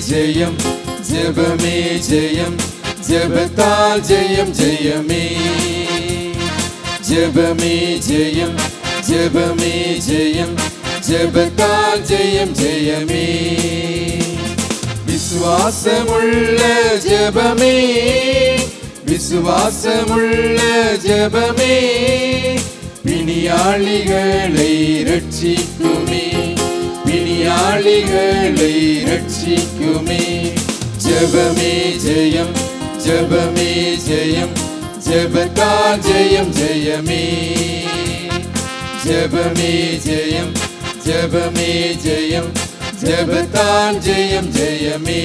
ஜெயம் ஜெபமே ஜெயம் ஜெபத்தால் ஜெயம் ஜெயமே ஜெபமே ஜெயம் ஜெபமே ஜெயம் ஜெபத்தால் ஜெயம் ஜெயமே விசுவாசமுள்ள ஜெபமே விசுவாசமுள்ள ஜெபமே பிணியாளிகளை ரட்சிக்குமே பிணியாளிகளை ரட்சிக்குமே ஜெபமே ஜெயம் ஜெபமே ஜெயம் ஜெபத்தால் ஜெயம் ஜெயமே ஜெபமே ஜெயம் ஜெபமே ஜெயம் ஜெபத்தால் ஜெயம் ஜெயமே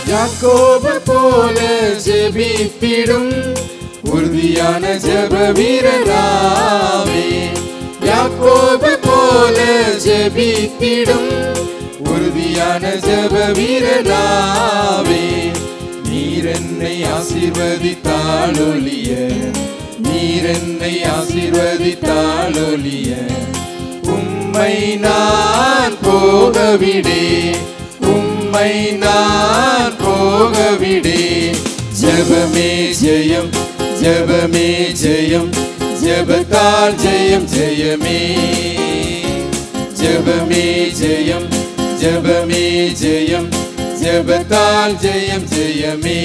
யாக்கோபு போல ஜெபித்திடும் உறுதியான ஜெப வீரராவே யாக்கோபு போல ஜெபித்திடும் உறுதியான ஜெப வீரராவே நீர் என்னை ஆசீர்வதித்தாலொழிய நீர் என்னை ஆசீர்வதித்தாலொழிய உம்மை நான் போகவிடே உம்மை நான் போகவிடே ஜெபமே ஜெயம் ஜெபமே ஜெயம் ஜெபத்தால் ஜெயம் ஜெயமே ஜெபமே ஜெயம் ஜெபமே ஜெயம் ஜெபத்தால் ஜெயம் ஜெயமே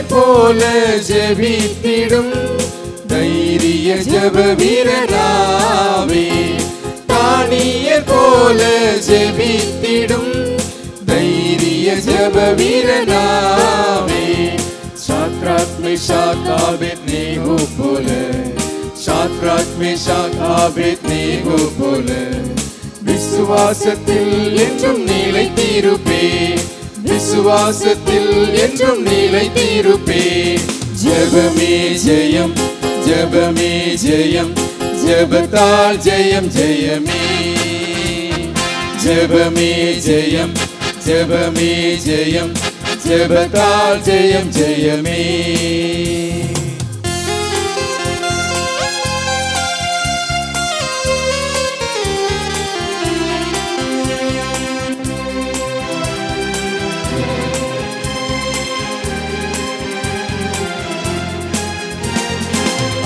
போல ஜெபித்திடும் தைரிய ஜெப வீரராவே தானியர் போல ஜெபித்திடும் தைரிய ஜெப வீரராவே சாத்ராக் மேஷாக் ஆபேத்நேகோ போல சாத்ராக் மேஷாக் ஆபேத்நேகோ போல விசுவாசத்தில் என்றும் நிலைத்திருப்பே விசுவாசத்தில் என்றும் நிலைத்திருப்பே ஜெபமே ஜெயம் ஜெபமே ஜெயம் ஜெபத்தால் ஜெயம் ஜெயமே ஜெபமே ஜெயம் ஜெபமே ஜெயம் ஜெபத்தால் ஜெயம் ஜெயமே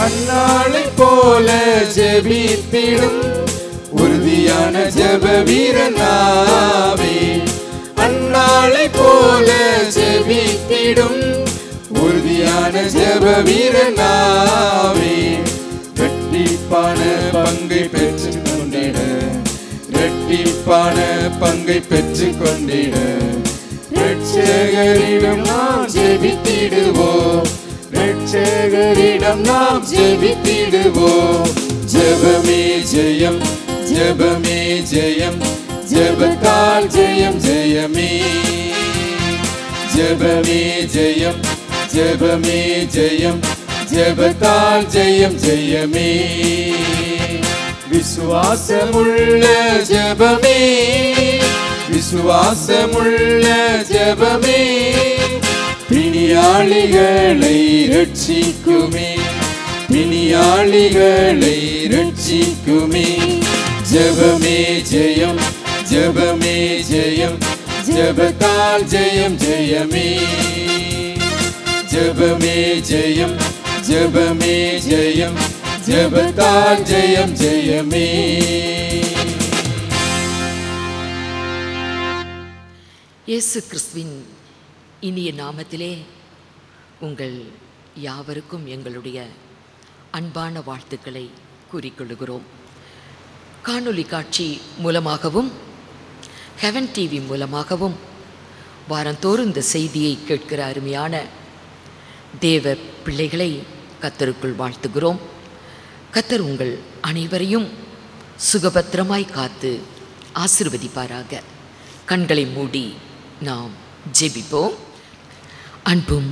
அன்னாளை போல ஜெபித்திடும் உறுதியான ஜெப வீரனாவே அன்னாளை போல ஜெபித்திடும் உறுதியான ஜெப வீரனாவே இரட்டிப்பான பங்கை பெற்றுக் கொண்டிட இரட்டிப்பான பங்கை பெற்றுக் கொண்டிட இரட்சகரிடம் நாம் ஜெபித்திடுவோம் இரட்சகரிடம் நாம் ஜெபித்திடுவோம் ஜெபமே ஜெயம் ஜெபமே ஜெயம் ஜெபத்தால் ஜெயம் ஜெயமே ஜெபமே ஜெயம் ஜெபமே ஜெயம் ஜெபத்தால் ஜெயம் ஜெயமே விசுவாசமுள்ள ஜெபமே விசுவாசமுள்ள ஜெபமே பிணியாளிகளை ரட்சிக்குமே பிணியாளிகளை ரட்சிக்குமே ஜெபமே ஜெயம் ஜெபமே ஜெயம் ஜெபத்தால் ஜெயம் ஜெயமே ஜெபமே ஜெயம் ஜெபமே ஜெயம் ஜெபத்தால் ஜெயம் ஜெயமே இயேசு கிறிஸ்துவின் இனிய நாமத்திலே உங்கள் யாவருக்கும் எங்களுடைய அன்பான வாழ்த்துக்களை கூறிக்கொள்கிறோம். காணொளி காட்சி மூலமாகவும் ஹெவன் டிவி மூலமாகவும் வாரந்தோறும் இந்த செய்தியை கேட்கிற அருமையான தேவ பிள்ளைகளை கர்த்தருக்குள் வாழ்த்துகிறோம். கர்த்தர் உங்கள் அனைவரையும் சுகபத்திரமாய் காத்து ஆசீர்வதிப்பாராக. கண்களை மூடி நாம் ஜெபிப்போம். அன்பும்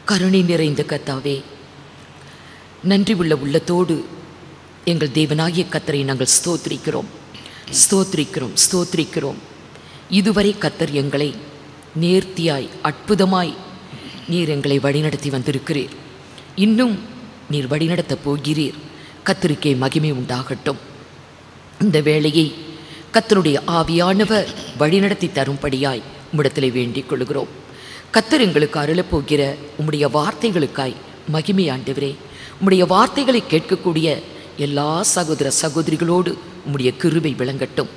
கருணை நிறைந்த கர்த்தாவே, நன்றி உள்ள உள்ளத்தோடு எங்கள் தேவனாகிய கர்த்தரை நாங்கள் ஸ்தோத்திரிக்கிறோம் ஸ்தோத்திரிக்கிறோம் ஸ்தோத்திரிக்கிறோம். இதுவரை கர்த்தர் எங்களை நேர்த்தியாய் அற்புதமாய் நீர் எங்களை வழிநடத்தி வந்திருக்கிறீர். இன்னும் நீர் வழிநடத்தப் போகிறீர். கர்த்தருக்கே மகிமை உண்டாகட்டும். இந்த வேளையை கர்த்தருடைய ஆவியானவர் வழிநடத்தி தரும்படியாய் உம்மிடத்திலே வேண்டிக் கொள்கிறோம். கர்த்தர் எங்களுக்கு அருளப்போகிற உம்முடைய வார்த்தைகளுக்காய் மகிமை ஆண்டவரே. உம்முடைய வார்த்தைகளை கேட்கக்கூடிய எல்லா சகோதர சகோதரிகளோடு உம்முடைய கிருபை விளங்கட்டும்.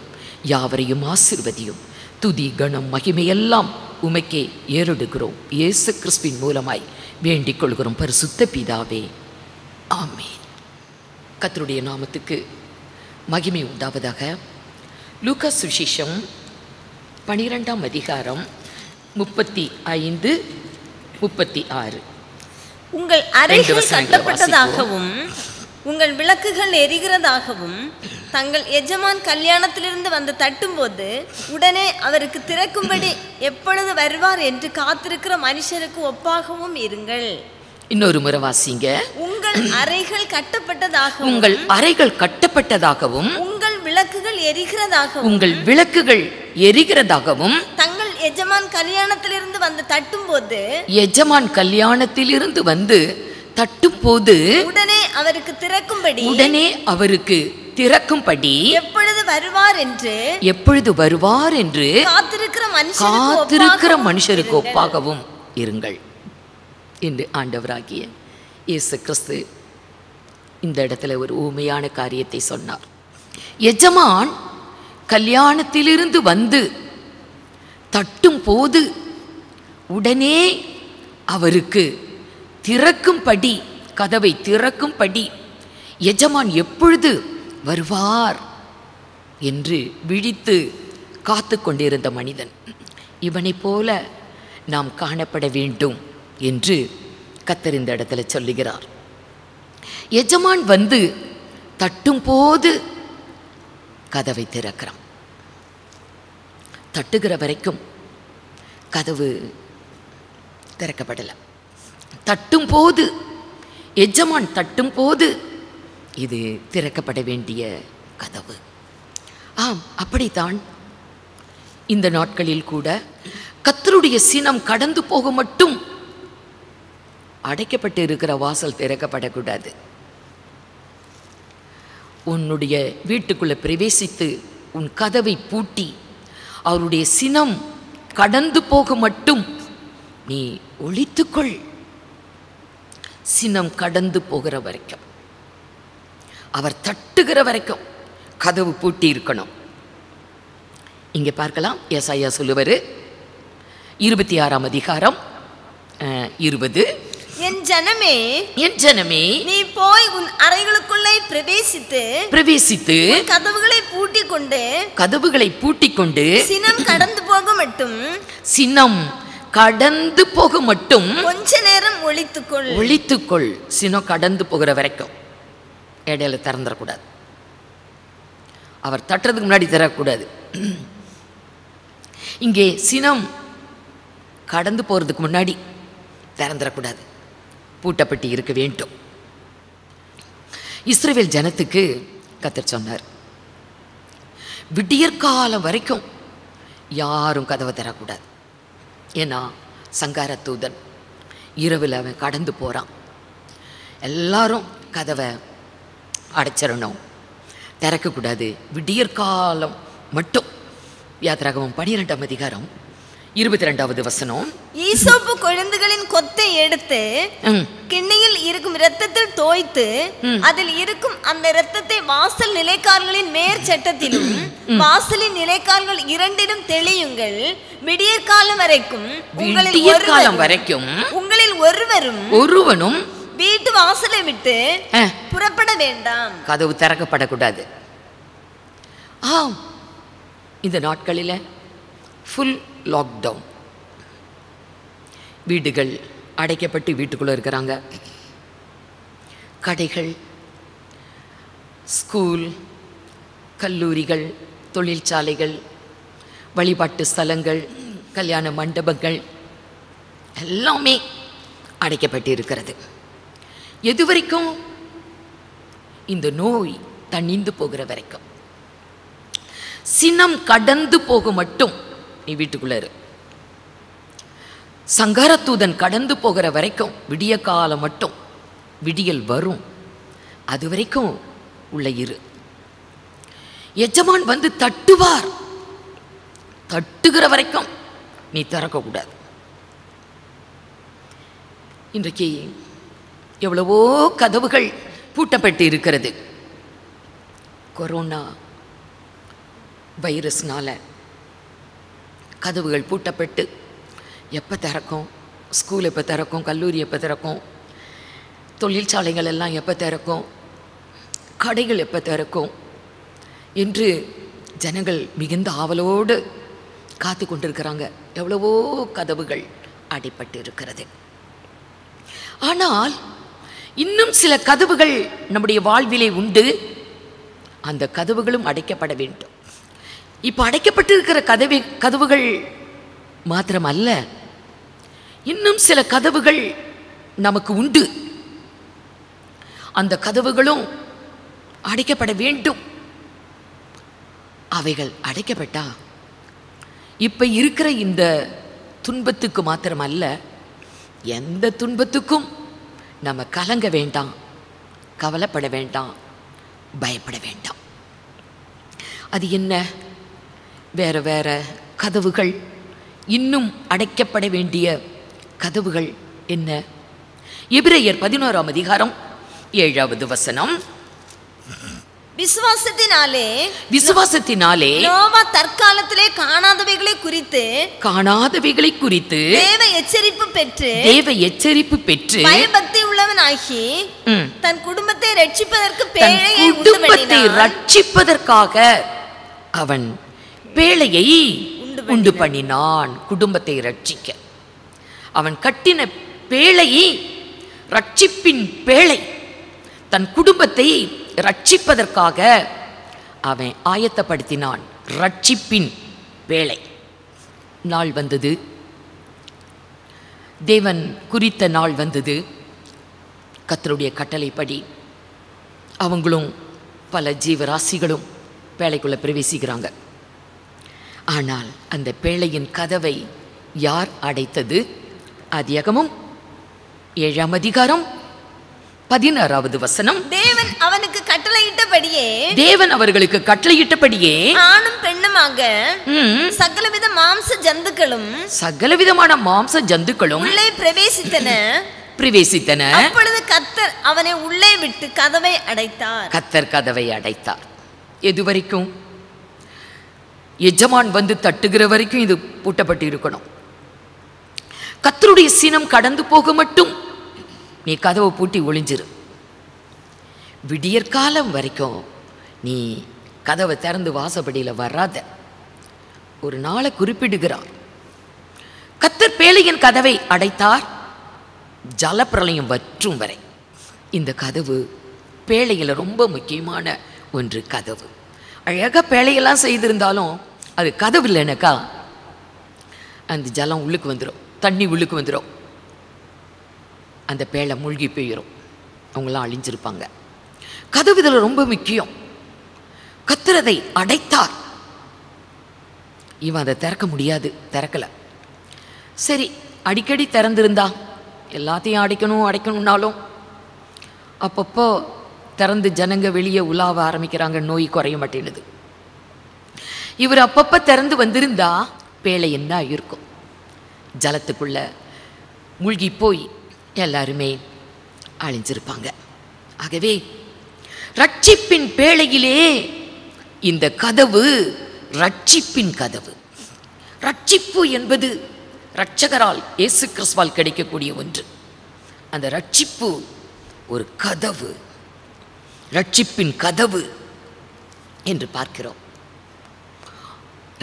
யாவரையும் ஆசீர்வதியும். துதி கணம் மகிமையெல்லாம் உமக்கே ஏறெடுக்கிறோம். இயேசு கிறிஸ்துவின் மூலமாய் வேண்டிக் கொள்கிறோம் பரிசுத்த பிதாவே, ஆமென். கர்த்தருடைய நாமத்துக்கு மகிமை உண்டாவதாக. லூக்கா சுவிசேஷம் 12ஆம் அதிகாரம் 35, 36. உங்கள் அறைகள் கட்டப்பட்டதாகவும் உங்கள் விளக்குகள் எரிகிறதாகவும் தங்கள் எஜமான் கல்யாணத்திலிருந்து வந்து தட்டும்போது உடனே அவருக்கு திறக்கும்படி எப்பொழுது வருவார் என்று காத்திருக்கிற மனுஷருக்கு ஒப்பாகவும் இருங்கள். இன்னொரு முறை வாசிங்க. உங்கள் அறைகள் கட்டப்பட்டதாகவும் உங்கள் அறைகள் கட்டப்பட்டதாகவும் உங்கள் விளக்குகள் எரிகிறதாகவும் உங்கள் விளக்குகள் எரிகிறதாகவும் தங்கள் எஜமான் கல்யாணத்திலிருந்து வந்து தட்டும்போது எஜமான் கல்யாணத்திலிருந்து வந்து தட்டும்போது உடனே அவருக்கு திறக்கும்படி எப்பொழுது வருவார் என்று காத்திருக்கிற மனுஷருக்கு ஒப்பாகவும் இருங்கள் என்று ஆண்டவராகிய இயேசு கிறிஸ்து இந்த இடத்துல ஒரு ஊமையான காரியத்தை சொன்னார். எஜமான் கல்யாணத்திலிருந்து வந்து தட்டும் போது உடனே அவருக்கு திறக்கும்படி, கதவை திறக்கும்படி எஜமான் எப்பொழுது வருவார் என்று விழித்து காத்து கொண்டிருந்த மனிதன். இவனைப் போல நாம் காணப்பட வேண்டும் என்று கர்த்தர் இந்த இடத்துல சொல்லுகிறார். எஜமான் வந்து தட்டும் போது கதவை திறக்கிறான். தட்டுகிற வரைக்கும் கதவு திறக்கப்படலை. தட்டும் போது, எஜமான் தட்டும் போது இது திறக்கப்பட வேண்டிய கதவு. ஆம், அப்படித்தான் இந்த நாட்களில் கூட கர்த்தருடைய சினம் கடந்து போக மட்டும் அடைக்கப்பட்டு இருக்கிற வாசல் திறக்கப்படக்கூடாது. உன்னுடைய வீட்டுக்குள்ளே பிரவேசித்து உன் கதவை பூட்டி அவருடைய சினம் கடந்து போக மட்டும் நீ ஒளித்துக்கொள். சினம் கடந்து போகிற வரைக்கும், அவர் தட்டுகிற வரைக்கும் கதவு பூட்டி இருக்கணும். இங்கே பார்க்கலாம், ஏசாயா சொல்லுவார் 26ஆம் அதிகாரம் 20. என் ஜனமே நீ போய் உன் அறைகளுக்குள்ளே பிரவேசித்து கதவுகளை பூட்டிக் கொண்டு சினம் கடந்து போக மட்டும் கொஞ்ச நேரம் ஒளித்துக்கொள். சினம் கடந்து போகிற வரைக்கும் இடையில திறந்துடக்கூடாது. அவர் தட்டுறதுக்கு முன்னாடி திறக்கக்கூடாது. இங்கே சினம் கடந்து போறதுக்கு முன்னாடி திறந்துடக்கூடாது, பூட்டப்பட்டு இருக்க வேண்டும். இஸ்ரவேல் ஜனத்துக்கு கர்த்தர் சொன்னார், விடியற்காலம் வரைக்கும் யாரும் கதவை திறக்கூடாது. ஏன்னா சங்கார தூதன் இரவில் அவன் கடந்து போகிறான். எல்லாரும் கதவை அடைச்சிடணும், திறக்கக்கூடாது. விடியற்காலம் மட்டும். யாத்திராகமம் 12ஆம் அதிகாரம் 22வது வசனம். ஈசோப்பு கொழுந்துகளின் கொத்தை எடுத்து கிண்ணியில் இருக்கும் இரத்தத்தில் தோய்த்து அதில் இருக்கும் அந்த இரத்தத்தை வாசல் நிலைக்கால்களின் மேற்சட்டத்திலும் வாசலின் நிலைக்கால்கள் இரண்டிலும் தெளியுங்கள். விடியற்காலம் வரைக்கும் உங்களில் ஒருவனும் வீட்டு வாசலை விட்டு புறப்பட வேண்டாம். கதவு திறக்கப்படக்கூடாது. ஆம், இந்த நாட்களில் ஃபுல் லாக்டவுன். வீடுகள் அடைக்கப்பட்டு வீட்டுக்குள்ளே இருக்கிறாங்க. கடைகள், ஸ்கூல், கல்லூரிகள், தொழிற்சாலைகள், வழிபாட்டு ஸ்தலங்கள், கல்யாண மண்டபங்கள் எல்லாமே அடைக்கப்பட்டு இருக்கிறது. எது வரைக்கும்? இந்த நோய் தணிந்து போகிற வரைக்கும். சினம் கடந்து போக மட்டும் நீ வீட்டுக்குள்ள இரு. சங்காரத்தூதன் கடந்து போகிற வரைக்கும், விடிய காலம் மட்டும், விடியல் வரும் அது வரைக்கும் உள்ள இரு. எஜமான் வந்து தட்டுவார், தட்டுகிற வரைக்கும் நீ திறக்கக்கூடாது. இன்றைக்கு எவ்வளவோ கதவுகள் பூட்டப்பட்டு இருக்கிறது. கொரோனா வைரஸ்னால கதவுகள் பூட்டப்பட்டு எப்போ திறக்கும்? ஸ்கூல் எப்போ திறக்கும்? கல்லூரி எப்போ திறக்கும்? தொழிற்சாலைகள் எல்லாம் எப்போ திறக்கும்? கடைகள் எப்போ திறக்கும் என்று ஜனங்கள் மிகுந்த ஆவலோடு காத்து கொண்டிருக்கிறாங்க. எவ்வளவோ கதவுகள் அடைப்பட்டு இருக்கிறது. ஆனால் இன்னும் சில கதவுகள் நம்முடைய வாழ்விலே உண்டு. அந்த கதவுகளும் அடைக்கப்பட வேண்டும். இப்போ அடைக்கப்பட்டிருக்கிற கதவுகள் மாத்திரமல்ல, இன்னும் சில கதவுகள் நமக்கு உண்டு. அந்த கதவுகளும் அடைக்கப்பட வேண்டும். அவைகள் அடைக்கப்பட்டா இப்ப இருக்கிற இந்த துன்பத்துக்கு மாத்திரமல்ல, எந்த துன்பத்துக்கும் நம்ம கலங்க வேண்டாம், கவலைப்பட வேண்டாம், பயப்பட வேண்டாம். அது என்ன? வேற வேற கதவுகள், இன்னும் அடைக்கப்பட வேண்டிய கதவுகள் என்ன? எபிரேயர் 11ஆம் அதிகாரம் 7வது வசனம். விசுவாசத்தினாலே நோவா தற்காலத்திலே காணாதவைகளை குறித்து தேவ எச்சரிப்பு பெற்று பயபக்தி உள்ளவனாகி தன் குடும்பத்தை ரட்சிப்பதற்காக அவன் பேழையை உண்டு பண்ணினான். குடும்பத்தை ரட்சிக்க அவன் கட்டின பேழையை, ரட்சிப்பின் பேழை, தன் குடும்பத்தை ரட்சிப்பதற்காக அவன் ஆயத்தப்படுத்தினான். ரட்சிப்பின் வேளை நாள் வந்தது, தேவன் குறித்த நாள் வந்தது. கர்த்தருடைய கட்டளைப்படி அவங்களும் பல ஜீவராசிகளும் பேழைக்குள்ள பிரவேசிக்கிறாங்க. ஆனால் அந்த பேழையின் கதவை யார் அடைத்தது? ஆதியாகமம் 7ஆம் அதிகாரம் 16வது வசனம். தேவன் அவனுக்கு கட்டளையிட்டபடியே, தேவன் அவர்களுக்கு கட்டளையிட்டபடியே ஆணும் பெண்ணுமாக சகலவித சகலவிதமான மாம்ச ஜந்துக்களும் உள்ளே பிரவேசித்தன. அப்பொழுது கர்த்தர் அவனை உள்ளே விட்டு கதவை அடைத்தார். கர்த்தர் கதவை அடைத்தார். எது வரைக்கும்? எஜமான் வந்து தட்டுகிற வரைக்கும் இது பூட்டப்பட்டு இருக்கணும். கர்த்தருடைய சினம் கடந்து போக மட்டும் நீ கதவை பூட்டி ஒளிஞ்சிரு. விடியற்காலம் வரைக்கும் நீ கதவை திறந்து வாசப்படியில் வராத. ஒரு நாளை குறிப்பிடுகிறார். கர்த்தர் பேழையின் கதவை அடைத்தார், ஜலப்பிரளயம் வற்றும் வரை. இந்த கதவு பேழையில் ரொம்ப முக்கியமான ஒன்று. கதவு அழகாக பேழையெல்லாம் செய்திருந்தாலும் அது கதவு இல்லைனாக்கா அந்த ஜலம் உள்ளுக்கு வந்துடும், தண்ணி உள்ளுக்கு வந்துடும், அந்த பேழை மூழ்கி போயிடும், அவங்களாம் அழிஞ்சிருப்பாங்க. கதவு இதில் ரொம்ப முக்கியம். கர்த்தர் அதை அடைத்தார். இவன் அதை திறக்க முடியாது, திறக்கலை. சரி, அடிக்கடி திறந்திருந்தா, எல்லாத்தையும் அடைக்கணும்னாலும் அப்பப்போ திறந்து ஜனங்க வெளியே உலாவ ஆரம்பிக்கிறாங்க, நோய் குறைய மாட்டேனுது. இவர் அப்பப்போ திறந்து வந்திருந்தா பேழை என்ன இருக்கும்? ஜலத்துக்குள்ள மூழ்கி போய் எல்லாருமே அழிஞ்சிருப்பாங்க. ஆகவே ரட்சிப்பின் பேழையிலே இந்த கதவு ரட்சிப்பின் கதவு. ரட்சிப்பு என்பது இரட்சகரால், இயேசு கிறிஸ்துவால் கிடைக்கக்கூடிய ஒன்று. அந்த ரட்சிப்பு ஒரு கதவு, ரட்சிப்பின் கதவு என்று பார்க்கிறோம்.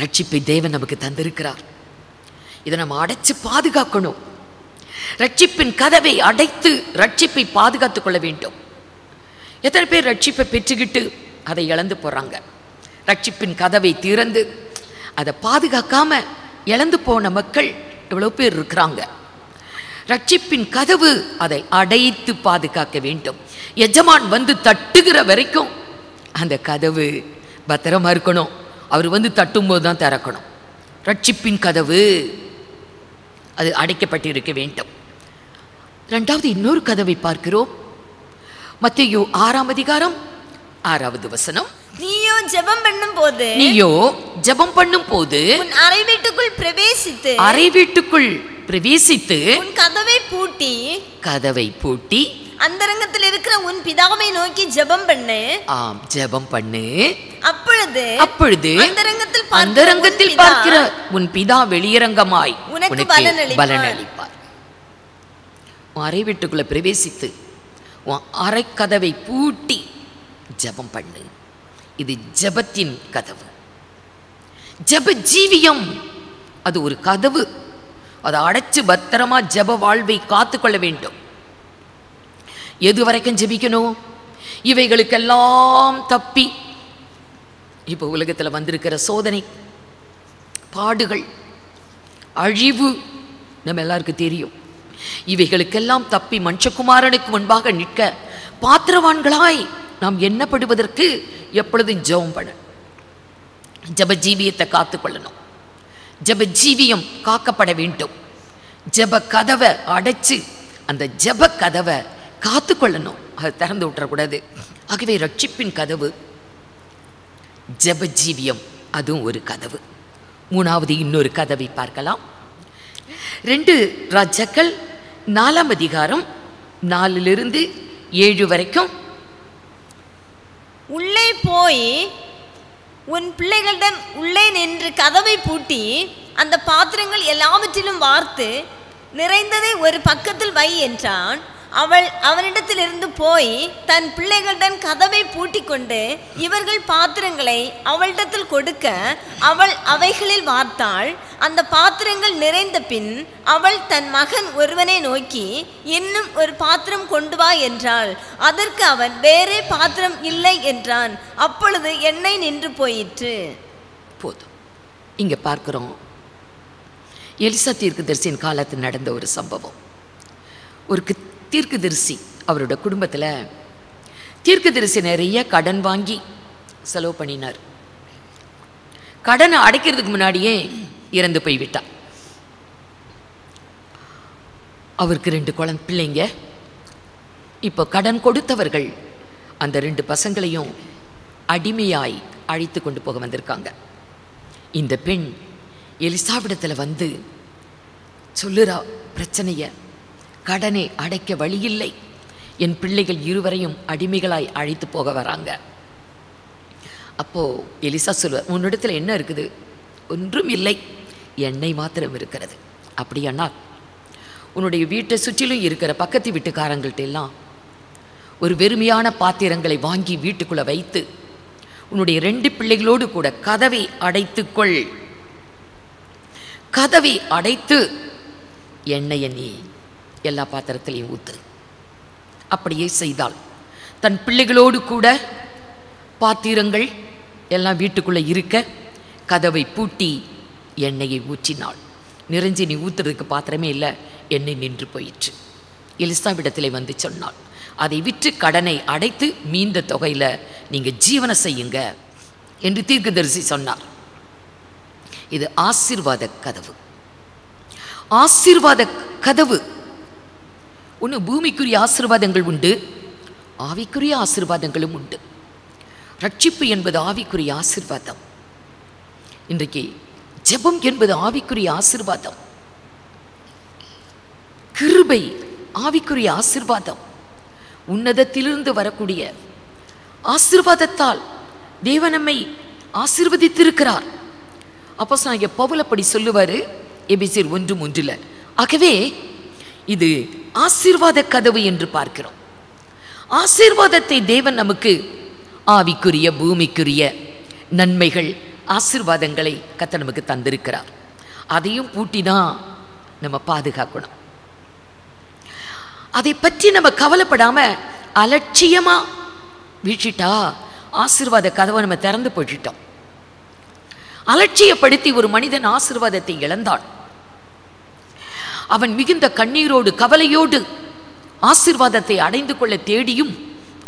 ரட்சிப்பை தேவன் நமக்கு தந்திருக்கிறார். இதை நம்ம அடைச்சு பாதுகாக்கணும். ரட்சிப்பின் கதவை அடைத்து ரட்சிப்பை பாதுகாத்துக் கொள்ள வேண்டும். எத்தனை பேர் ரட்சிப்பை பெற்றுக்கிட்டு அதை இழந்து போறாங்க? ரட்சிப்பின் கதவை திறந்து அதை பாதுகாக்காம இழந்து போன மக்கள் எவ்வளவு பேர் இருக்கிறாங்க. ரட்சிப்பின் கதவு அதை அடைத்து பாதுகாக்க வேண்டும். எஜமான் வந்து தட்டுகிற வரைக்கும் அந்த கதவு பத்திரமா இருக்கணும். அவர் வந்து தட்டும்போது தான் திறக்கணும். ரட்சிப்பின் கதவு அது அடைக்கப்பட்டிருக்க வேண்டும். இரண்டாவது இன்னொரு கதவை பார்க்கிறோம். மத்தேயு 6ஆம் அதிகாரம் 6வது வசனம். நீயோ ஜெபம் பண்ணும் போது உன் அறை வீட்டுக்குள் பிரவேசித்து உன் கதவை பூட்டி அந்தரங்கத்தில் இருக்கிற உன் பிதாவை நோக்கி ஜெபம் பண்ணு. அப்பொழுது அந்தரங்கத்தில் பார்க்கிற உன் பிதா வெளியரங்கமாய் உனக்கு பலனளிப்பார். அறை வீட்டுக்குள்ள பிரவேசித்து உன் அறை கதவை பூட்டி ஜெபம் பண்ணு. இது ஜெபத்தின் கதவு. ஜெப ஜீவியம் அது ஒரு கதவு. அதை அடைச்சு பத்திரமா ஜெப வாழ்வை காத்துக்கொள்ள வேண்டும். எது வரைக்கும் ஜெபிக்கணும்? இவைகளுக்கெல்லாம் தப்பி இப்போ உலகத்தில் வந்திருக்கிற சோதனை, பாடுகள், அழிவு நம்ம எல்லாருக்கும் தெரியும். இவைகளுக்கெல்லாம் தப்பி மனுஷகுமாரனுக்கு முன்பாக நிற்க பாத்திரவான்களாய் நாம் எண்ணப்படுவதற்கு எப்பொழுதும் ஜெபம் பண்ண, ஜெப ஜீவியத்தை காத்துக்கொள்ளணும். ஜெப ஜீவியம் காக்கப்பட வேண்டும். ஜெப கதவை அடைச்சு அந்த ஜெப கதவை காத்துக்கொள்ளணும். அதை திறந்து விட்டுறக்கூடாது. ஆகவே ரட்சிப்பின் கதவு, ஜெப ஜீவியம் அதுவும் ஒரு கதவு. மூணாவது இன்னொரு கதவை பார்க்கலாம். 2 ராஜாக்கள் 4ஆம் அதிகாரம் 4லிருந்து 7 வரைக்கும். உள்ளே போய் உன் பிள்ளைகளிடம் உள்ளே நின்று கதவை பூட்டி அந்த பாத்திரங்கள் எல்லாவற்றிலும் வார்த்து நிறைந்ததை ஒரு பக்கத்தில் வை என்றான். அவள் அவனிடத்திலிருந்து போய் தன் பிள்ளைகளுடன் கதவை பூட்டி கொண்டு இவர்கள் பாத்திரங்களை அவளிடத்தில் கொடுக்க அவள் அவைகளில் வார்த்தாள். அந்த பாத்திரங்கள் நிறைந்த பின் அவள் தன் மகன் ஒருவனை நோக்கி இன்னும் ஒரு பாத்திரம் கொண்டு வா என்றாள். அதற்கு அவன் வேறே பாத்திரம் இல்லை என்றான். அப்பொழுது எண்ணெய் நின்று போயிற்று. போதும். இங்க பார்க்கிறோம், எலிசா தீர்க்கதரிசியின் காலத்தில் நடந்த ஒரு சம்பவம். ஒரு தீர்க்கதரிசி, அவரோட குடும்பத்தில் தீர்க்கதரிசி நிறைய கடன் வாங்கி செலவு பண்ணினார். கடனை அடைக்கிறதுக்கு முன்னாடியே இறந்து போய்விட்டார். அவருக்கு 2 பிள்ளைங்க. இப்போ கடன் கொடுத்தவர்கள் அந்த 2 பசங்களையும் அடிமையாய் அழைத்து கொண்டு போக வந்திருக்காங்க. இந்த பெண் எலிசாவிடத்தில் வந்து சொல்லுறா பிரச்சனைய, கடனை அடைக்க வழியில்லை, என் பிள்ளைகள் இருவரையும் அடிமைகளாய் அழைத்து போக வராங்க. அப்போ எலிசா சொல்லுவார், உன்னிடத்தில் என்ன இருக்குது? ஒன்றும் இல்லை, எண்ணெய் மாத்திரம் இருக்கிறது. அப்படியானால் உன்னுடைய வீட்டை சுற்றிலும் இருக்கிற பக்கத்து வீட்டுக்காரங்கள்ட்ட எல்லாம் ஒரு வெறுமையான பாத்திரங்களை வாங்கி வீட்டுக்குள்ளே வைத்து உன்னுடைய 2 பிள்ளைகளோடு கூட கதவை அடைத்துக்கொள். கதவை அடைத்து எண்ணெயை நீ எல்லா பாத்திரத்திலையும் ஊத்து. அப்படியே செய்தாள். தன் பிள்ளைகளோடு கூட பாத்திரங்கள் எல்லாம் வீட்டுக்குள்ளே இருக்க கதவை பூட்டி எண்ணெயை ஊற்றினாள். நிறைஞ்சி நீ ஊற்றுறதுக்கு பாத்திரமே இல்லை, எண்ணெய் நின்று போயிற்று. எலிசாவிடத்திலே வந்து சொன்னாள், அதை விற்று கடனை அடைத்து மீந்த தொகையில் நீங்கள் ஜீவனை செய்யுங்க என்று தீர்க்கதரிசி சொன்னார். இது ஆசீர்வாத கதவு. ஆசீர்வாத கதவு. ஒன்று பூமிக்குரிய ஆசீர்வாதங்கள் உண்டு, ஆவிக்குரிய ஆசீர்வாதங்களும் உண்டு. ரட்சிப்பு என்பது ஆவிக்குரிய ஆசீர்வாதம். இன்றைக்கு ஜெபம் என்பது ஆவிக்குரிய ஆசீர்வாதம். கிருபை ஆவிக்குரிய ஆசீர்வாதம். உன்னதத்திலிருந்து வரக்கூடிய ஆசீர்வாதத்தால் தேவன் நம்மை ஆசீர்வதித்திருக்கிறார். அப்போஸ்தலனாகிய பவுல் அப்படி சொல்லுவார் எபேசியர் 1:3. ஆகவே இது ஆசீர்வாத கதவு என்று பார்க்கிறோம். ஆசீர்வாதத்தை தேவன் நமக்கு ஆவிக்குரிய பூமிக்குரிய நன்மைகள் ஆசீர்வாதங்களை கர்த்தர் நமக்கு தந்திருக்கிறார். அதையும் பூட்டி தான் நம்ம பாதுகாக்கணும். அதை பற்றி நம்ம கவலைப்படாம அலட்சியமா வீழ்ச்சிட்டா ஆசீர்வாத கதவை நம்ம திறந்து போட்டுட்டோம். அலட்சியப்படுத்தி ஒரு மனிதன் ஆசீர்வாதத்தை இழந்தான். அவன் மிகுந்த கண்ணீரோடு கவலையோடு ஆசீர்வாதத்தை அடைந்து கொள்ள தேடியும்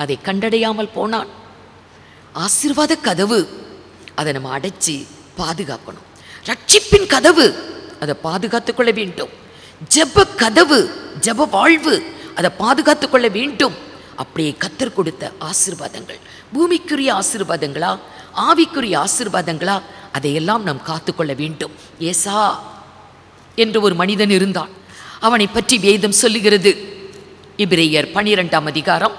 அதை கண்டடையாமல் போனான். ஆசீர்வாத கதவு அதை நம்ம அடைச்சி பாதுகாக்கணும். ரட்சிப்பின் கதவு அதை பாதுகாத்துக் கொள்ள வேண்டும். ஜெப கதவு, ஜெப வாழ்வு அதை பாதுகாத்துக் கொள்ள வேண்டும். அப்படியே கர்த்தர் கொடுத்த ஆசீர்வாதங்கள் பூமிக்குரிய ஆசீர்வாதங்களா ஆவிக்குரிய ஆசீர்வாதங்களா அதையெல்லாம் நாம் காத்துக்கொள்ள வேண்டும். ஏசா என்று ஒரு மனிதன் இருந்தான். அவனை பற்றி வேதம் சொல்லுகிறது. எபிரேயர் 12ஆம் அதிகாரம்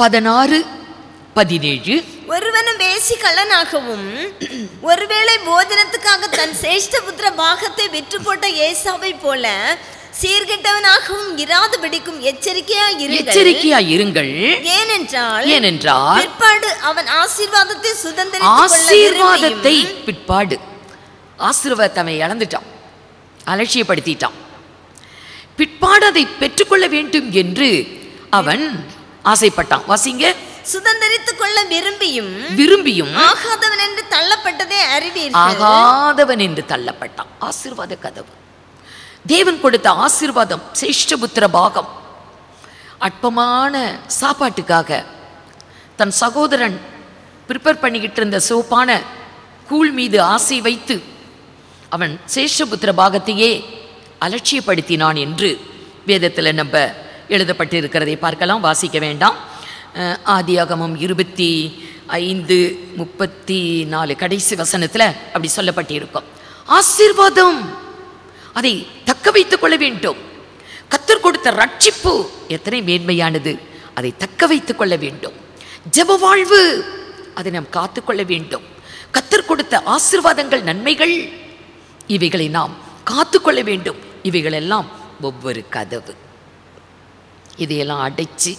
16-17. ஒருவனும் வேசி கள்ளனாகவும் ஒருவேளை போஜனத்துக்காக தன் சேஷ்ட புத்திர பாகத்தை விற்று போட்ட ஏசாவை போல சீர்கெட்டவனாகவும் இராதபடிக்கும் எச்சரிக்கையாய் இருங்கள். ஏனென்றால் பிற்பாடு அவன் ஆசீர்வாதத்தை பிற்பாடு ஆசீர்வாதத்தை இழந்துட்டான், அலட்சியப்படுத்திட்டான். பிற்பாடு அதை பெற்றுக்கொள்ள வேண்டும் என்று அவன் ஆசைப்பட்டான். வாசிங்க. சுதந்தரித்துக் கொள்ள விரும்பியும் ஆகாதவன் என்று தள்ளப்பட்டதே அறிவீர்கள். ஆகாதவன் என்று தள்ளப்பட்டான். ஆசீர்வாத கதவு, தேவன் கொடுத்த ஆசீர்வாதம், சேஷ்டபுத்திர பாகம். அற்பமான சாப்பாட்டுக்காக தன் சகோதரன் ப்ரிப்பேர் பண்ணிக்கிட்டு இருந்த சோப்பான கூழ் மீது ஆசை வைத்து அவன் சேஷ்டபுத்திர பாகத்தையே அலட்சியப்படுத்தினான் என்று வேதத்தில் நம்ம எழுதப்பட்டு இருக்கிறதை பார்க்கலாம். வாசிக்க வேண்டாம். ஆதியாகமம் 25:34 கடைசி வசனத்தில் அப்படி சொல்லப்பட்டிருக்கும். ஆசீர்வாதம் அதை தக்க வைத்துக் கொள்ள வேண்டும். கர்த்தர் கொடுத்த ரட்சிப்பு எத்தனை மேன்மையானது, அதை தக்க வைத்துக் கொள்ள வேண்டும். ஜெப வாழ்வு அதை நாம் காத்துக்கொள்ள வேண்டும். கர்த்தர் கொடுத்த ஆசீர்வாதங்கள், நன்மைகள், இவைகளை நாம் காத்துக்கொள்ள வேண்டும். இவைகளெல்லாம் ஒவ்வொரு கதவு. இதையெல்லாம் அடைச்சி